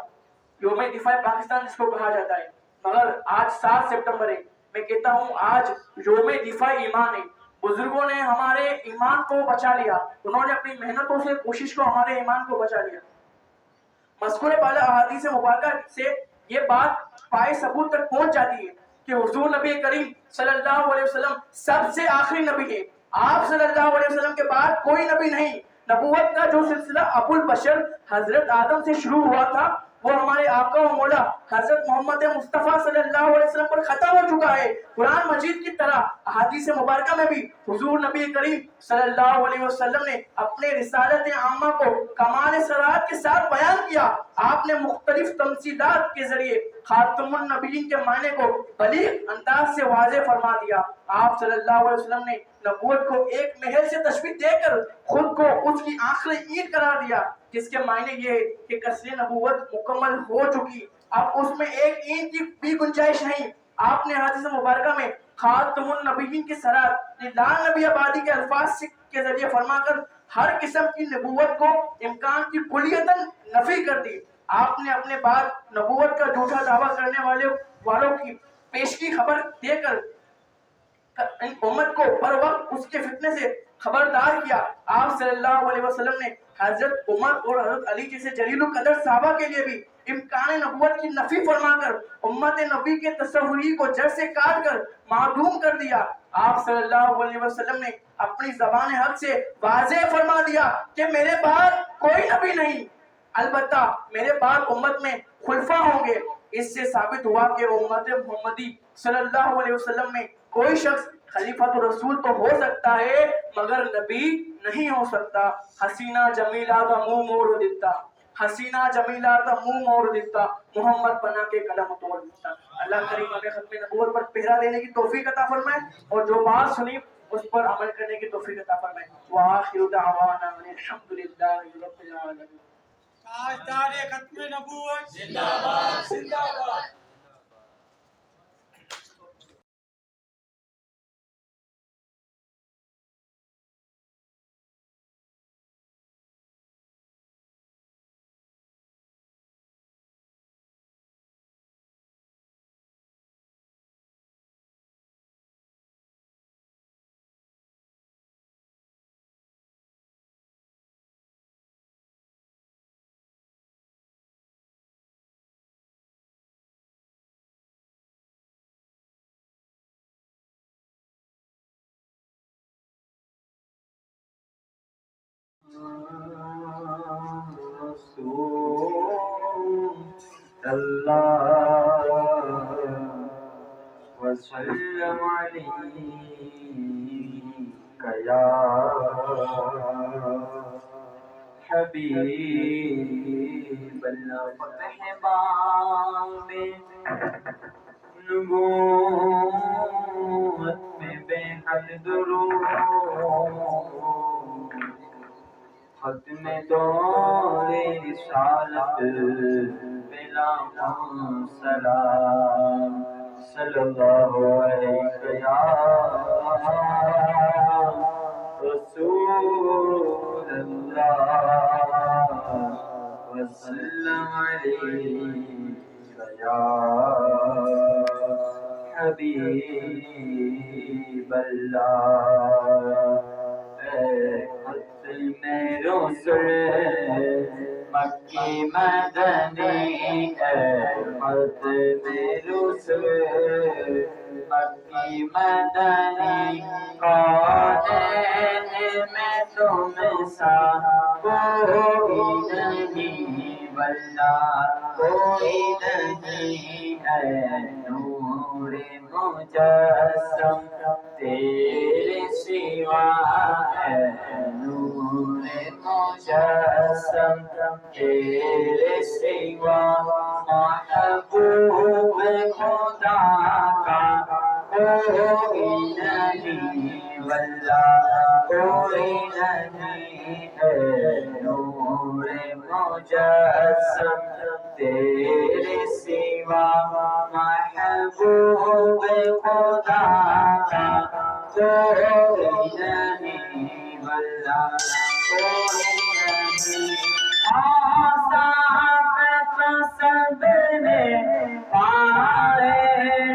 یوم دفاع پاکستان جس کو کہا جاتا ہے، مگر آج 7 سپتمبر ہے۔ میں کہتا ہوں آج یوم دفاع ایمان ہے۔ بزرگوں نے ہمارے ایمان کو بچا لیا، انہوں نے اپنی محنتوں سے کوشش کو ہمارے ایمان کو بچا لیا۔ مذکور بالا احادیث مبارکہ سے یہ بات پائے ثبوت تک پہنچ جاتی ہے کہ حضور نبی کریم صلی اللہ علیہ وسلم سب سے آخری نبی ہے۔ آپ صلی اللہ علیہ وسلم کے بعد کوئی نبی نہیں۔ نبوت کا جو سلسلہ ابو البشر حضرت آدم سے شروع ہوا تھا وہ ہمارے آقا و مولا حضرت محمد مصطفیٰ صلی اللہ علیہ وسلم پر ختم ہو چکا ہے۔ قرآن مجید کی طرح احادیث مبارکہ میں بھی حضور نبی کریم صلی اللہ علیہ وسلم نے اپنے رسالت عامہ کو کمال صراحت کے ساتھ بیان کیا۔ آپ نے مختلف تمثیلات کے ذریعے خاتم النبیین کے معنی کو بلیغ انداز سے واضح فرما دیا۔ آپ صلی اللہ علیہ وسلم نے نبوت کو ایک محل سے تشبیہ دے کر خود کو اس کی آخری اینٹ قرار دیا، جس کے معنی یہ ہے کہ کسر نبوت مکمل ہو چکی، اب اس میں ایک اینٹ کی بھی گنجائش نہیں۔ آپ نے حدیث مبارکہ میں خاتم النبیین کی صراحت لا نبی آبادی کے الفاظ کے ذریعے فرما کر ہر قسم کی نبوت کو امکان کی کلیتاً نفی کر دی۔ آپ نے اپنے بعد نبوت کا جھوٹا دعویٰ کرنے والوں کی پیشگی خبر دے کر امت کو بر وقت اس کے فتنے سے خبردار کیا۔ آپ صلی اللہ علیہ وسلم نے حضرت عمر اور حضرت علی جیسے جلیل القدر صحابہ کے لیے بھی امکان نبوت کی نفی فرما کر امت نبی کے تصوری کو جڑ سے کاٹ کر معدوم کر دیا۔ آپ صلی اللہ علیہ وسلم نے اپنی زبان حق سے واضح فرما دیا کہ میرے بعد کوئی نبی نہیں، البتہ میرے بعد امت میں خلفاء ہوں گے۔ اس سے ثابت ہوا کہ امت محمدی صلی اللہ علیہ وسلم میں کوئی شخص خلیفۃ رسول تو ہو سکتا ہے مگر نبی نہیں ہو سکتا. حسینہ جمیلہ دا منہ موڑ دیتا، حسینہ جمیلہ دا منہ موڑ دیتا، محمد بنا کے قلم توڑ دیتا. اللہ کریم ہمیں ختم نبوت پر پہرا دینے کی توفیق عطا فرمائے اور جو بات سنی اس پر عمل کرنے کی توفیق عطا فرمائے. وآخر دعوانا ان الحمد للہ رب العالمین. تاجدار ختم نبوت زندہ باد زندہ باد. اللہ وسلم علیک یا حبیب اللہ. فتح باب نبوت میں بے حد درود، ختم دور رسالت بلا سلام. صلی اللہ علیہ یا رسول اللہ وسلم علیہ یا حبیب اللہ. ختم رسل مکی مدنی، ختم رسل مکی مدنی، کونین میں تم سا کوئی نہیں، واللہ کوئی نہیں ہے. نور مجسم تیرے سوا ہے، نور مجسم تیرے سوا. محبوب خدا کا کوئی نہیں، واللہ کوئی نہیں ہے. نور مجسم تیرے سوا، محبوب خدا کا کوئی نہیں، واللہ کوئی نہیں. آسان تو سب نے پائے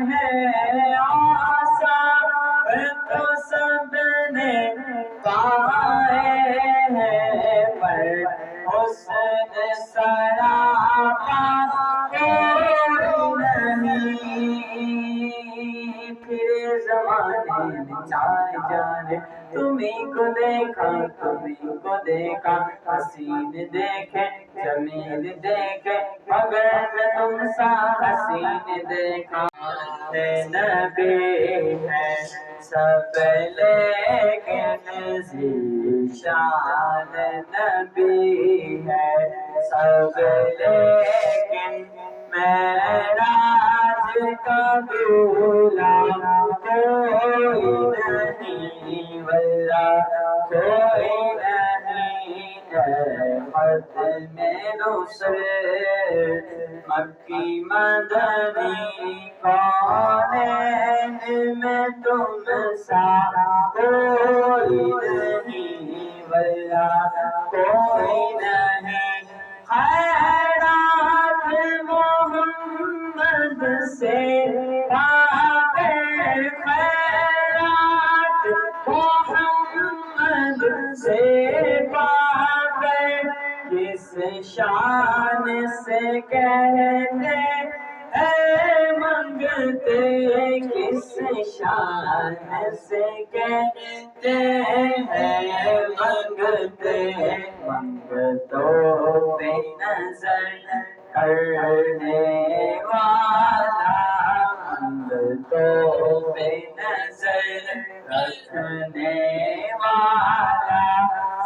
ہیں، آسان تو سب نے پائے ہیں، پر حسن سراپا کوئی نہیں. پھر زمانے میں چار جانے تمہیں کو دیکھا، تمہیں کو دیکھا، حسین دیکھے جمیل دیکھے، مگر میں تم سا حسین دیکھا. نبی ہے سب لیکن ذیشان، نبی ہے سب لیکن معراج کا دولہا کوئی نہیں، واللہ کوئی نہیں ہے. ختم رسل مکی مدنی، کونین میں تم سا کوئی نہیں، واللہ کوئی نہیں. خیرات محمد سے پاکے، خیرات محمد سے پاکے، کس شان سے کہتے ہیں منگتے، کس شان سے کہتے ہیں منگتے. منگتوں پہ نظر کرنے والا، منگتوں پہ نظر رکھنے والا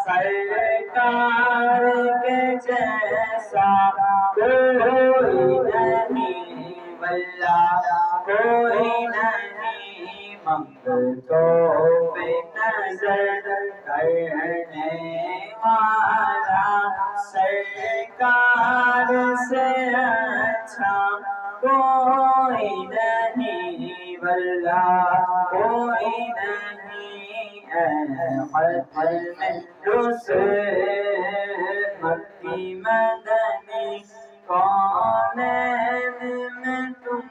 سرکار کے جیسا کوئی نہیں، واللہ کوئی نہیں، منگتوں پہ نظر کرنے والا سرکار سے اچھا کوئی نہیں، واللہ کوئی نہیں، حل میں مکی مدنی کونین میں تم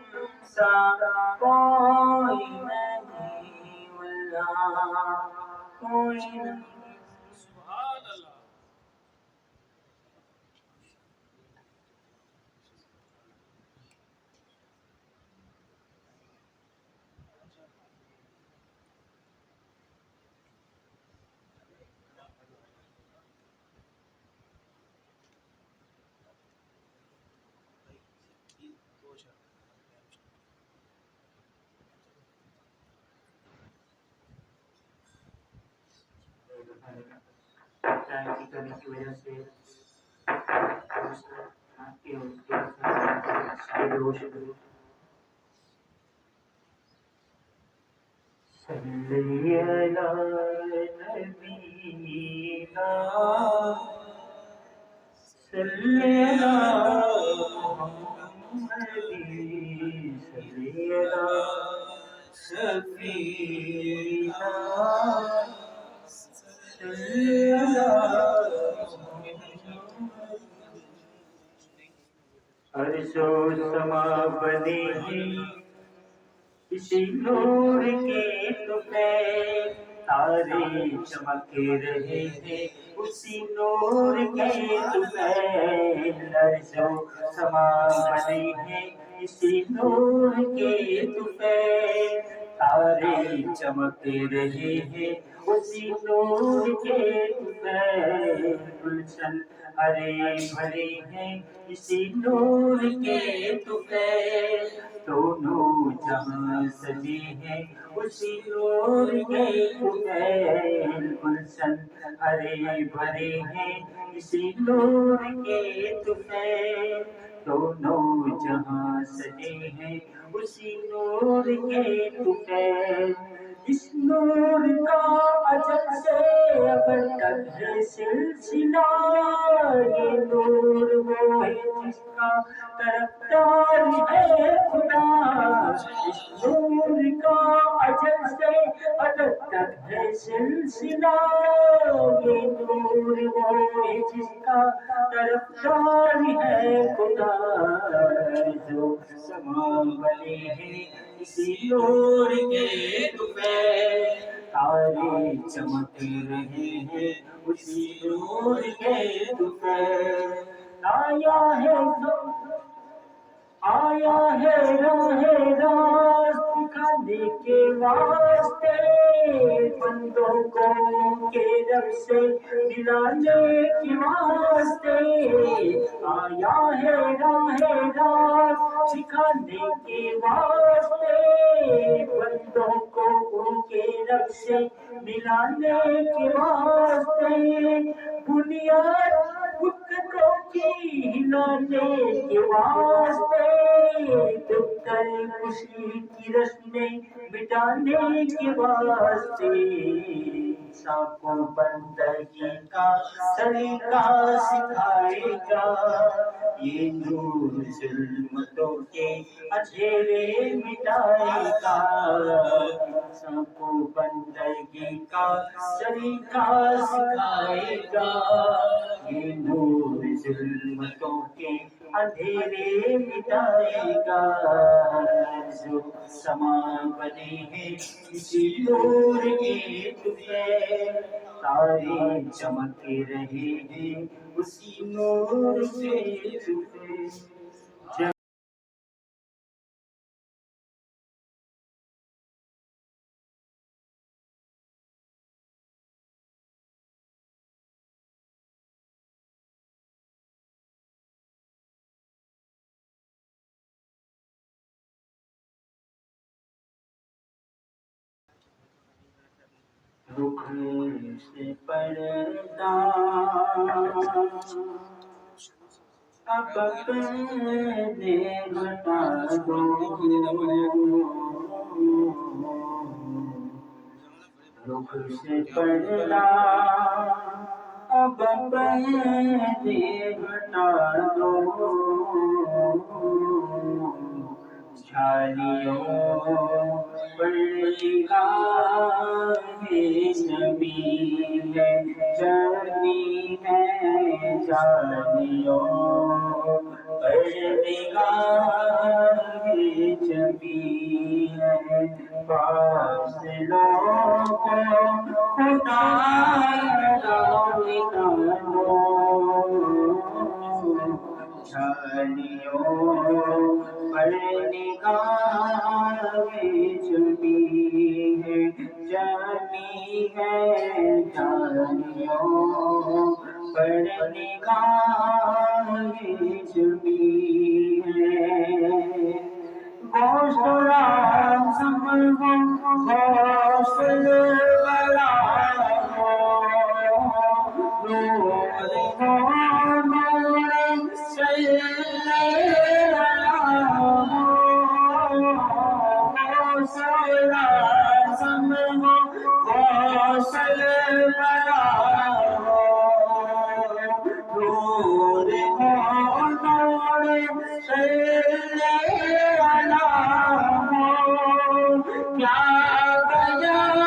سا کوئی نہیں، واللہ کوئی نہیں۔ سبحان اللہ۔ ٹائم کی کمی کی وجہ سے صلی علی نبینا صلی علی محمد صلی علی شفیعنا صلی علی عرش و سما بنی اسی نور کی تمہیں تارے چمک رہے ہیں اسی نور کے تمہیں عرش و سما بنی ہے اسی نور کے تمہیں تارے چمک رہے ہیں اسی نور کے تمہیں گلشن ہرے بھرے ہیں اسی نور کے تمہیں دونوں جہاں سجے ہیں اسی نور کے تمہیں گلشن ہرے بھرے ہیں اسی نور کے تمہیں دونوں جہاں سجے ہیں اسی نور کے تمہیں اس نور کا ازل سے اب تک ہے سلسلہ یہ نور وہ ہے جس کا طرفدار ہے خدا اس نور کا ازل سے اب تک ہے سلسلہ یہ نور وہ ہے جس کا طرفدار ہے خدا جو سما بنے ہیں اسی نور کے تمہیں تارے چمک رہے ہیں اسی نور کے تمہیں آیا ہے راہ راست دکھانے کے واسطے بندوں کو کے رب سے ملانے کے واسطے آیا ہے راہ راست دکھانے کے واسطے بندوں کو ان کے رب سے ملانے کے واسطے بنیاد بتوں کی ہلانے کے واسطے دکھ خوشی کی رسمیں مٹانے کے واسطے سب کو بندگی کا طریقہ سکھائے گا یہ نور ظلمتوں کے اندھیرے مٹائے گا سب کو بندگی کا طریقہ سکھائے گا یہ نور ظلمتوں کے اندھیرے مٹائے گا جو سما بنے ہیں اسی نور کے تمہیں تارے چمک رہے ہیں اسی نور کے تمہیں رخ سے پردہ اب اپنے ہٹا دو، رخ سے پردہ اب اپنے ہٹا دو، جھالیوں پر نگاہ نبی ہے، جانی ہے جھالیوں پر نگاہ نبی ہے، فاصلوں کو خدا را نکالو، جھالیوں پر نگاہ جمی ہے، جمی ہے جھالیوں پر نگاہ جمی ہے، غوث اعظم ہو غوث الورا ہو، نور ہو نور صلی اللہ ہو، غوث اعظم ہو غوث الورا ہو، نور ہو نور صلی اللہ ہو، کیا بیان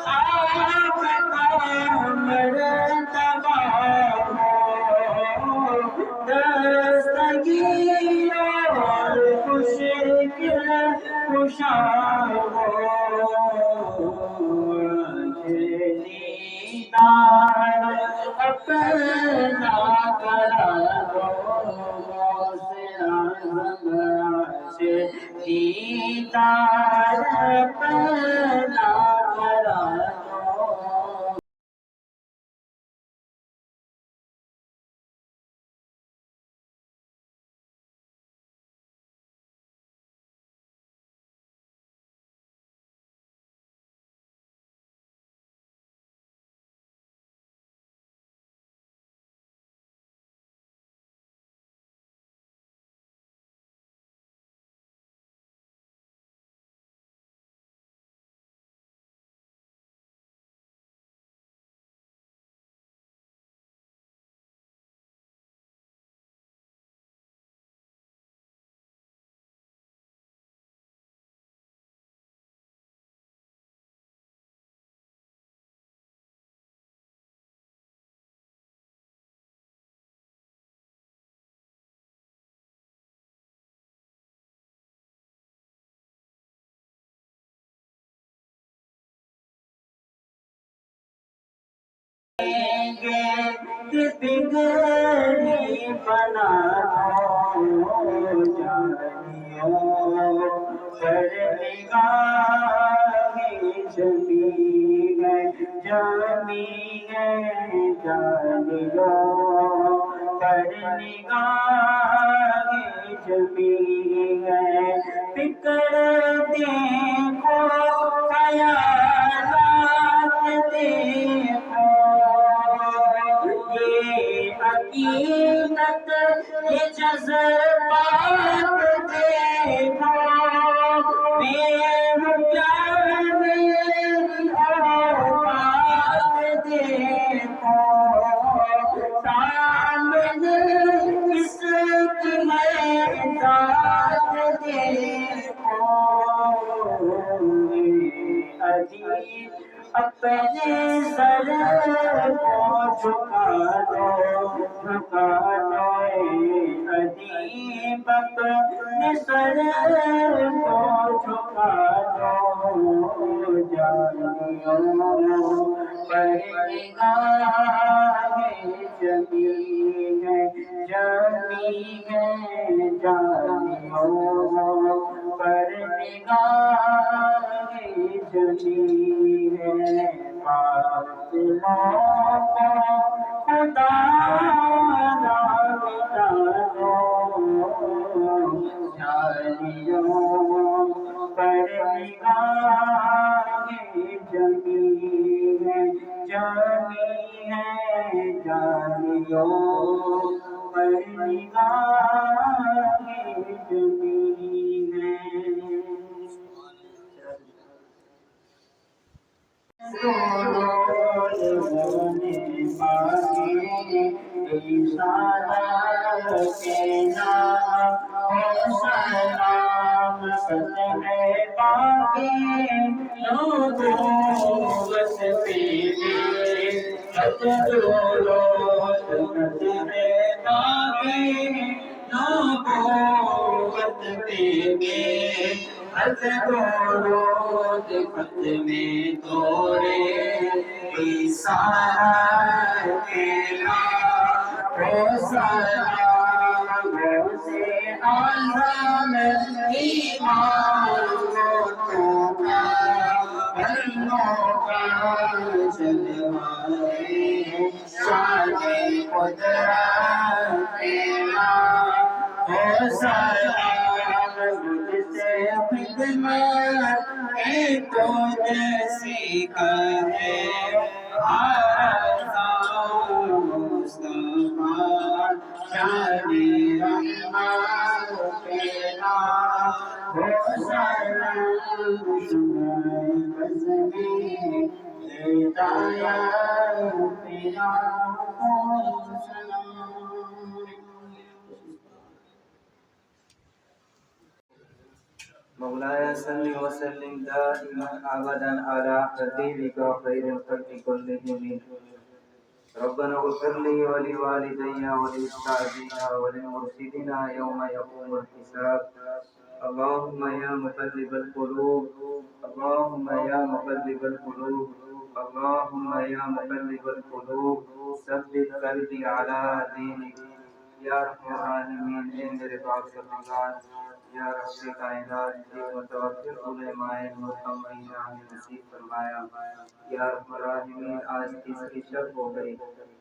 آپ کا مرتبہ ہو، دستگیر اور مشکل کشا ہو، دیدار اپنا کرا دو، سے دیدار اپنا کرا دو۔ بگڑی بنا دو، جھالیوں پر نگاہ جمی ہے، جمی ہے جھالیوں پر نگاہ جمی ہے، فکر دیکھو خیالات دیکھو، یہ حقیقت یہ جذبات دیکھو، میرے پیارے اوقات دیکھو، سامنے اس کی ہے ذات دیکھو، عجیب اپنے سر کو جھکا دو، جھکا دو، عجیب اپنے سر کو جھکا دو، جھالیوں پر نگاہ جمی ہے، جمی ہے جھالیوں پر نگاہ جمی ہے، فاصلوں کو خدا را مٹا دو، جھالیوں پر نگاہ جمی ہے، جانی ہے جانیوں پر نگاہ جمی ہے مولاي صل وسلم دائما ابدا على حبيبك خير الخلق كلهم ربنا اغفر لي ولوالدي ولأستاذنا ولمرشدنا يوم يقوم الحساب اللهم يا مقلب القلوب اللهم يا مقلب القلوب اللهم يا مقلب القلوب ثبت قلبي على دينك یا رحم الراحمین اے میرے باپ سرمگان یا رب کائنات ایک متوفر علماء محتمین ہمیں نصیب فرمایا یا رحم الراحمین آج تیسری شب ہو گئی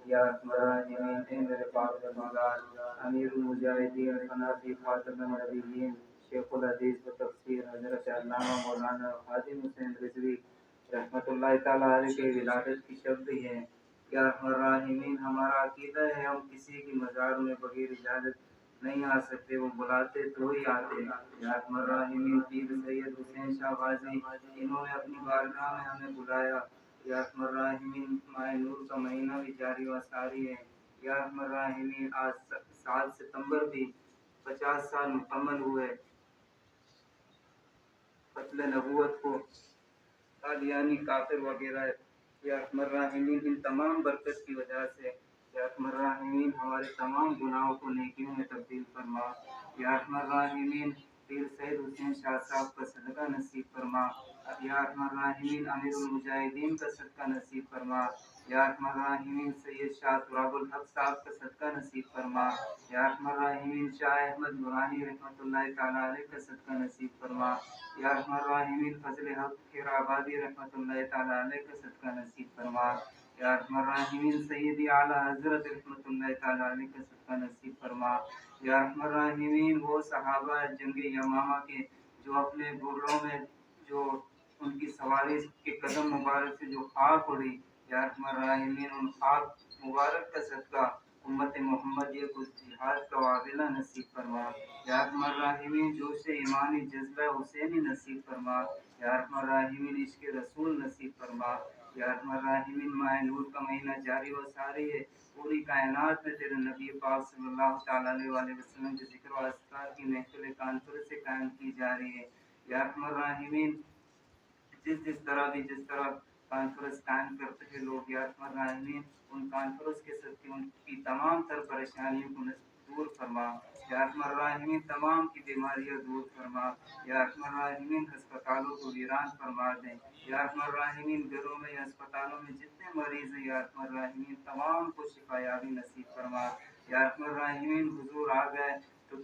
یا رحم الراحمین اے میرے باپ سرمگان امیر المجاہدین فنافی خاتم النبیین شیخ الحدیث و تفسیر حضرت علامہ مولانا خادم حسین رضوی رحمۃ اللہ تعالیٰ علیہ کے ولادت کی شب بھی ہے یا رحم الراحمین ہمارا عقیدہ ہے ہم کسی کی مزار میں بغیر اجازت نہیں آ سکتے وہ بلاتے تو ہی آتے یا رحم الراحمین پیر سید حسین شاہ غازی انہوں نے اپنی بارگاہ میں ہمیں بلایا یا رحم الراحمین ماہ نور کا مہینہ بھی جاری و ساری ہے یا رحم الراحمین آج 7 ستمبر بھی 50 سال مکمل ہوئے قتل نبوت کو قادیانی کافر وغیرہ یا رحم الراحمین ان تمام برکت کی وجہ سے یا رحم الراحمین ہمارے تمام گناہوں کو نیکیوں میں تبدیل فرما یا رحم الراحمین پیر سید حسین شاہ صاحب کا صدقہ نصیب فرما یا رحم الراحمین امیر المجاہدین کا صدقہ نصیب فرما یا رحم الراحمین سید شاہ تراب الحق صاحب کا صدقہ نصیب فرما یا رحم الراحمین شاہ احمد نورانی رحمۃ اللہ تعالیٰ علیہ کا صدقہ نصیب فرما یا رحم الراحمین فضل حق خیر آبادی رحمۃ اللہ تعالیٰ علیہ کا صدقہ نصیب فرما یا رحم الراحمین سیدی اعلیٰ حضرت رحمۃ اللہ تعالیٰ علیہ کا صدقہ نصیب فرما یا رحم الراحمین وہ صحابہ جنگ یمامہ کے جو اپنے گھوڑوں میں جو ان کی سواری کے قدم مبارک سے جو خاک اڑی یا رحم الراحمین ان خاک مبارک کا صدقہ امت محمدیہ کو جہاد کا واصلہ نصیب فرما یا رحم الراحمین جوش ایمانی جذبہ حسینی نصیب فرما یا رحم الراحمین عشق رسول نصیب فرما یا رحم الراحمین ماہ نور کا مہینہ جاری و ساری ہے پوری کائنات میں تیرے نبی پاک صلی اللہ تعالیٰ علیہ وسلم کے ذکر و اذکار کی محفل کانفرنس سے قائم کی جا رہی ہے یا رحم الراحمین جس طرح کانفرنس قائم کرتے ہیں لوگ یا رحم الراحمین ان کانفرنس کے صدقے ان کی تمام تر پریشانیوں کو دور فرما یا رحم الراحمین تمام کی بیماریاں دور فرما یا رحم الراحمین ہسپتالوں کو ویران فرما دیں یا رحم الراحمین گھروں میں یا اسپتالوں میں جتنے مریض ہیں یا رحم الراحمین تمام کو شفا یابی نصیب فرما یا رحم الراحمین حضور آ گئے تو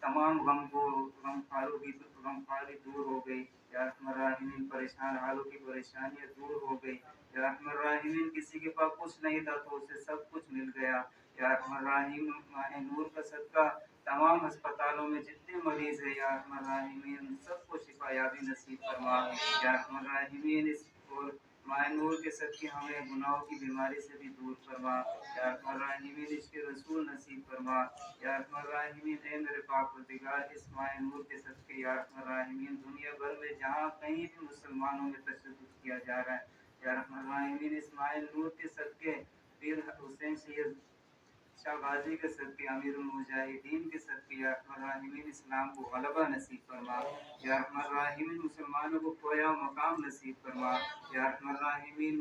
تمام غمخواری دور ہو گئی یا رحم الراحمین پریشان حالوں کی پریشانیاں دور ہو گئی یا رحم الراحمین کسی کے پاس کچھ نہیں تھا تو اسے سب کچھ مل گیا یا رحم الراحمین ماہ نور کا صدقہ تمام ہسپتالوں میں جتنے مریض ہیں یا رحم الراحمین سب کو شفا یابی نصیب فرما یا رحم الراحمین اور مائے نور کے صدقے ہمیں گناہوں کی بیماری سے بھی دور فرما، یا ارحم الراحمین عشق رسول نصیب فرما، یا ارحم الراحمین اے میرے پاک پروردگار اس مائے نور کے صدقے یا ارحم الراحمین دنیا بھر میں جہاں کہیں بھی مسلمانوں میں تشدد کیا جا رہا ہے، یا ارحم الراحمین اس مائے نور کے صدقے پیر حسین سید شاہ غازی کے صدقے امیر المجاہدین کے صدقے یا ارحم الراحمین اسلام کو غلبہ نصیب فرما، یا ارحم الراحمین مسلمانوں کو کھویا مقام نصیب فرما، یا ارحم الراحمین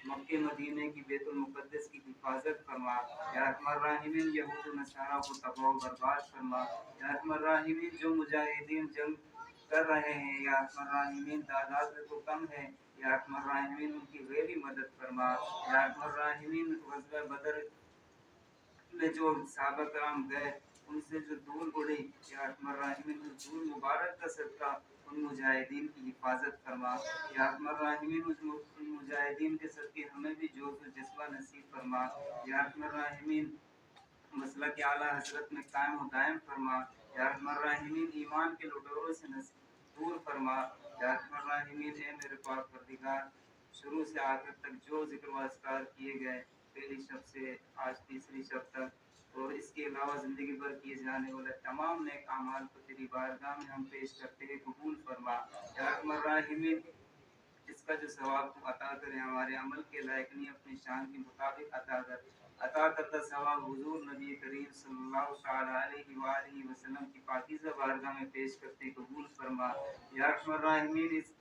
مکہ مدینہ کی بیت المقدس کی حفاظت فرما، یا ارحم الراحمین یہود و نصارہ کو تباہ و برباد فرما، یا ارحم الراحمین جو مجاہدین جنگ کر رہے ہیں یا ارحم الراحمین تعداد میں تو کم ہے، یا ارحم الراحمین ان کی غیبی مدد فرما، یا ارحم الراحمین غزوہ بدر میں جو صحابہ کرام گئے ان سے جو دھول اڑی یا ارحم الراحمین اس دھول مبارک کا صدقہ ان مجاہدین کی حفاظت فرما، یا ارحم الراحمین ان مجاہدین کے صدقے ہمیں بھی جوش و جذبہ نصیب فرما، یا ارحم الراحمین مسئلہ کے اعلیٰ حضرت میں قائم و دائم فرما، یا ارحم الراحمین ایمان کے لٹوروں سے دور فرما، یا ارحم الراحمین اے میرے پاک پروردگار شروع سے آخر تک جو ذکر و اذکار کیے گئے پہلی شب سے آج تیسری شب تک اور اس کے علاوہ زندگی بھر کیے جانے والے تمام نیک اعمال کو تیری بارگاہ میں ہم پیش کرتے ہیں قبول فرما، یا ارحم الراحمین اس کا جو ثواب تو عطا کرے ہمارے عمل کے لائق نہیں اپنی شان کے مطابق عطا کرتا ثواب حضور نبی کریم صلی اللہ تعالی علیہ وآلہ وسلم کی پاکیزہ بارگاہ میں پیش کرتے قبول فرما، یا ارحم الراحمین اس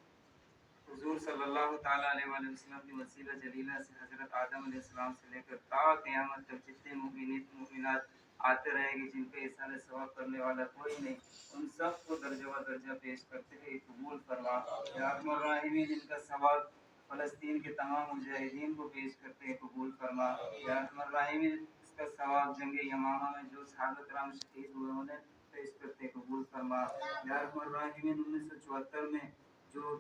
حضور صلی اللہ تعالیٰ علیہ وآلہ وسلم کی وسیلہ جلیلہ سے حضرت آدم علیہ السلام سے لے کر تا قیامت تک جتنے مومنات آتے رہیں گے جن کا احسان ثواب کرنے والا کوئی نہیں ان سب کو درجہ و درجہ پیش کرتے ہوئے قبول فرما، یا ارحم الراحمین جن کا ثواب فلسطین کے تمام مجاہدین کو پیش کرتے ہوئے قبول فرما، یا ارحم الراحمین اس کا ثواب جنگ یمامہ میں جو صحابہ کرام شہید ہوئے انہیں پیش کرتے قبول فرما، یا ارحم الراحمین 1974 میں جو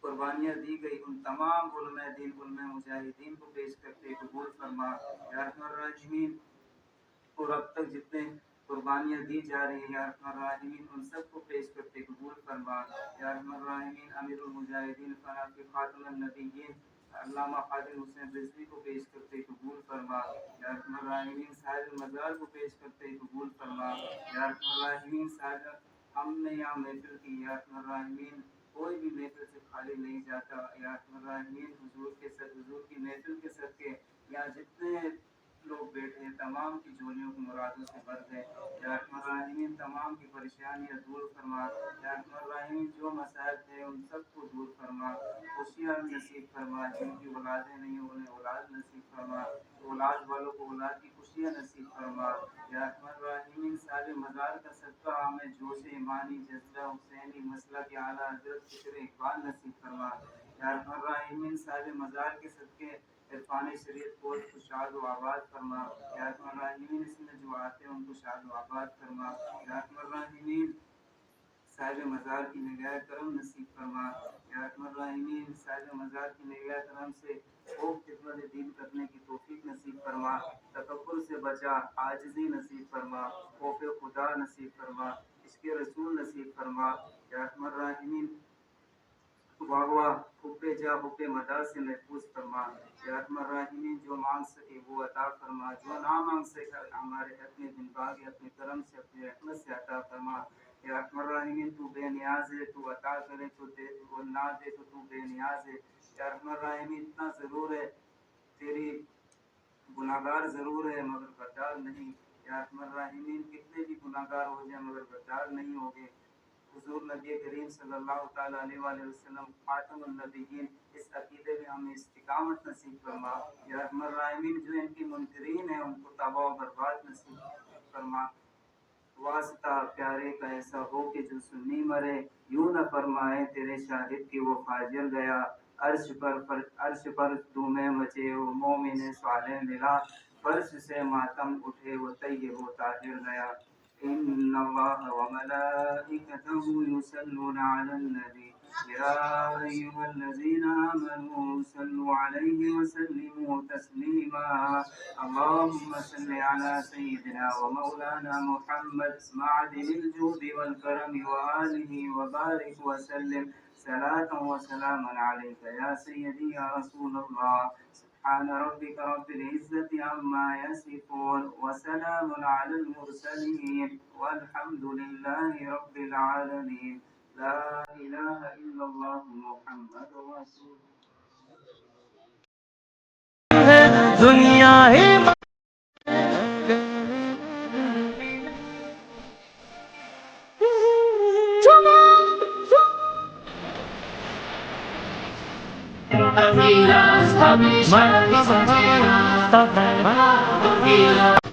قربانیاں دی گئی ان تمام علماء دین علماء مجاہدین کو پیش کرتے قبول فرما، یا ارحم الراحمین اور اب تک جتنے قربانیاں دی جا رہی ہیں یا ارحم الراحمین ان سب کو پیش کرتے قبول فرما، یا ارحم الراحمین امیر المجاہدین فاروق خاتم النبیین علامہ خادم حسین رضوی کو پیش کرتے قبول فرما، یا ارحم الراحمین صاحب مزار کو پیش کرتے قبول فرما، یا ارحم الراحمین صاحب ہم نے یہاں محفل کی یا ارحم الراحمین کوئی بھی محفل سے خالی نہیں جاتا، یا ارحم الراحمین حضور کی محفل کے صدقے یہاں جتنے لوگ بیٹھے ہیں تمام کی جولیوں کو مرادوں سے بھر دے، یا ارحم الراحمین تمام کی پریشانیاں دور فرما، یا ارحم الراحمین جو مسائل ہیں ان سب کو دور فرما، خوشیاں نصیب فرما، جن کی اولادیں نہیں انہیں اولاد نصیب فرما، اولاد والوں کو اولاد کی خوشیاں نصیب فرما، یا ارحم الراحمین صاحب مزار کا صدقہ ہمیں جوش ایمانی جذبہ حسینی مسئلہ کے اعلیٰ حضرت فکر اقبال نصیب فرما، یا ارحم الراحمین صاحب مزار کے صدقے عرفان شریعت کو شاد و آباد فرما، یا ارحم الراحمین اس میں جو آتے ہیں ان کو شاد و آباد فرما، یا ارحم الراحمین صاحب مزار کی نگاہ کرم نصیب فرما، یا ارحم الراحمین صاحب مزار کی نگاہ کرم سے خوب خدمت دین کرنے کی توفیق نصیب فرما، تکبر سے بچا، عاجزی نصیب فرما، خوف خدا نصیب فرما، عشق رسول نصیب فرما، یا ارحم الراحمین واہ حب جا حب مدار سے محفوظ فرما، یا ارحم الراحمین جو مانگ سکے وہ عطا فرما، جو نہ مانگ سکے ہمارے اپنے دن باغ اپنے کرم سے اپنی رحمت سے عطا فرما، یا ارحم الراحمین تو بے نیاز ہے تو عطا کرے تو دے اور نہ دے تو بے نیاز ہے، یا ارحم الراحمین اتنا ضرور ہے تیری گناہگار ضرور ہے مگر غدار نہیں، یا ارحم الراحمین کتنے بھی گناہگار ہو جائیں مگر غدار نہیں ہوگے، حضور نبی کریم صلی اللہ تعالیٰ علیہ وآلہ وسلم خاتم النبیین اس عقیدے میں ہمیں استقامت نصیب فرما، یا ارحم الراحمین جو ان کی منکرین ہیں ان کو تباہ و برباد نصیب فرما، واسطہ پیارے کا ایسا ہو کہ جو سنی مرے یوں نہ فرمائے تیرے شاہد کی وہ فاجر گیا، عرش پر دھومے مچے وہ مومن صالح ملا، فرش سے ماتم اٹھے وہ طیب و طاہر گیا، ان اللہ وملائکتہ یصلون علی النبی یا ایھا الذین آمنوا صلوا علیہ وسلموا تسلیما، اللهم صل على سيدنا ومولانا محمد معدن الجود والكرم وآلہ وبارک وسلم صلاة وسلاما عليك يا سيدي يا رسول الله. سبحان ربك رب العزة عما يصفون وسلام على المرسلين والحمد لله رب العالمين. لا إله إلا الله محمد رسول دنیا ہی Stop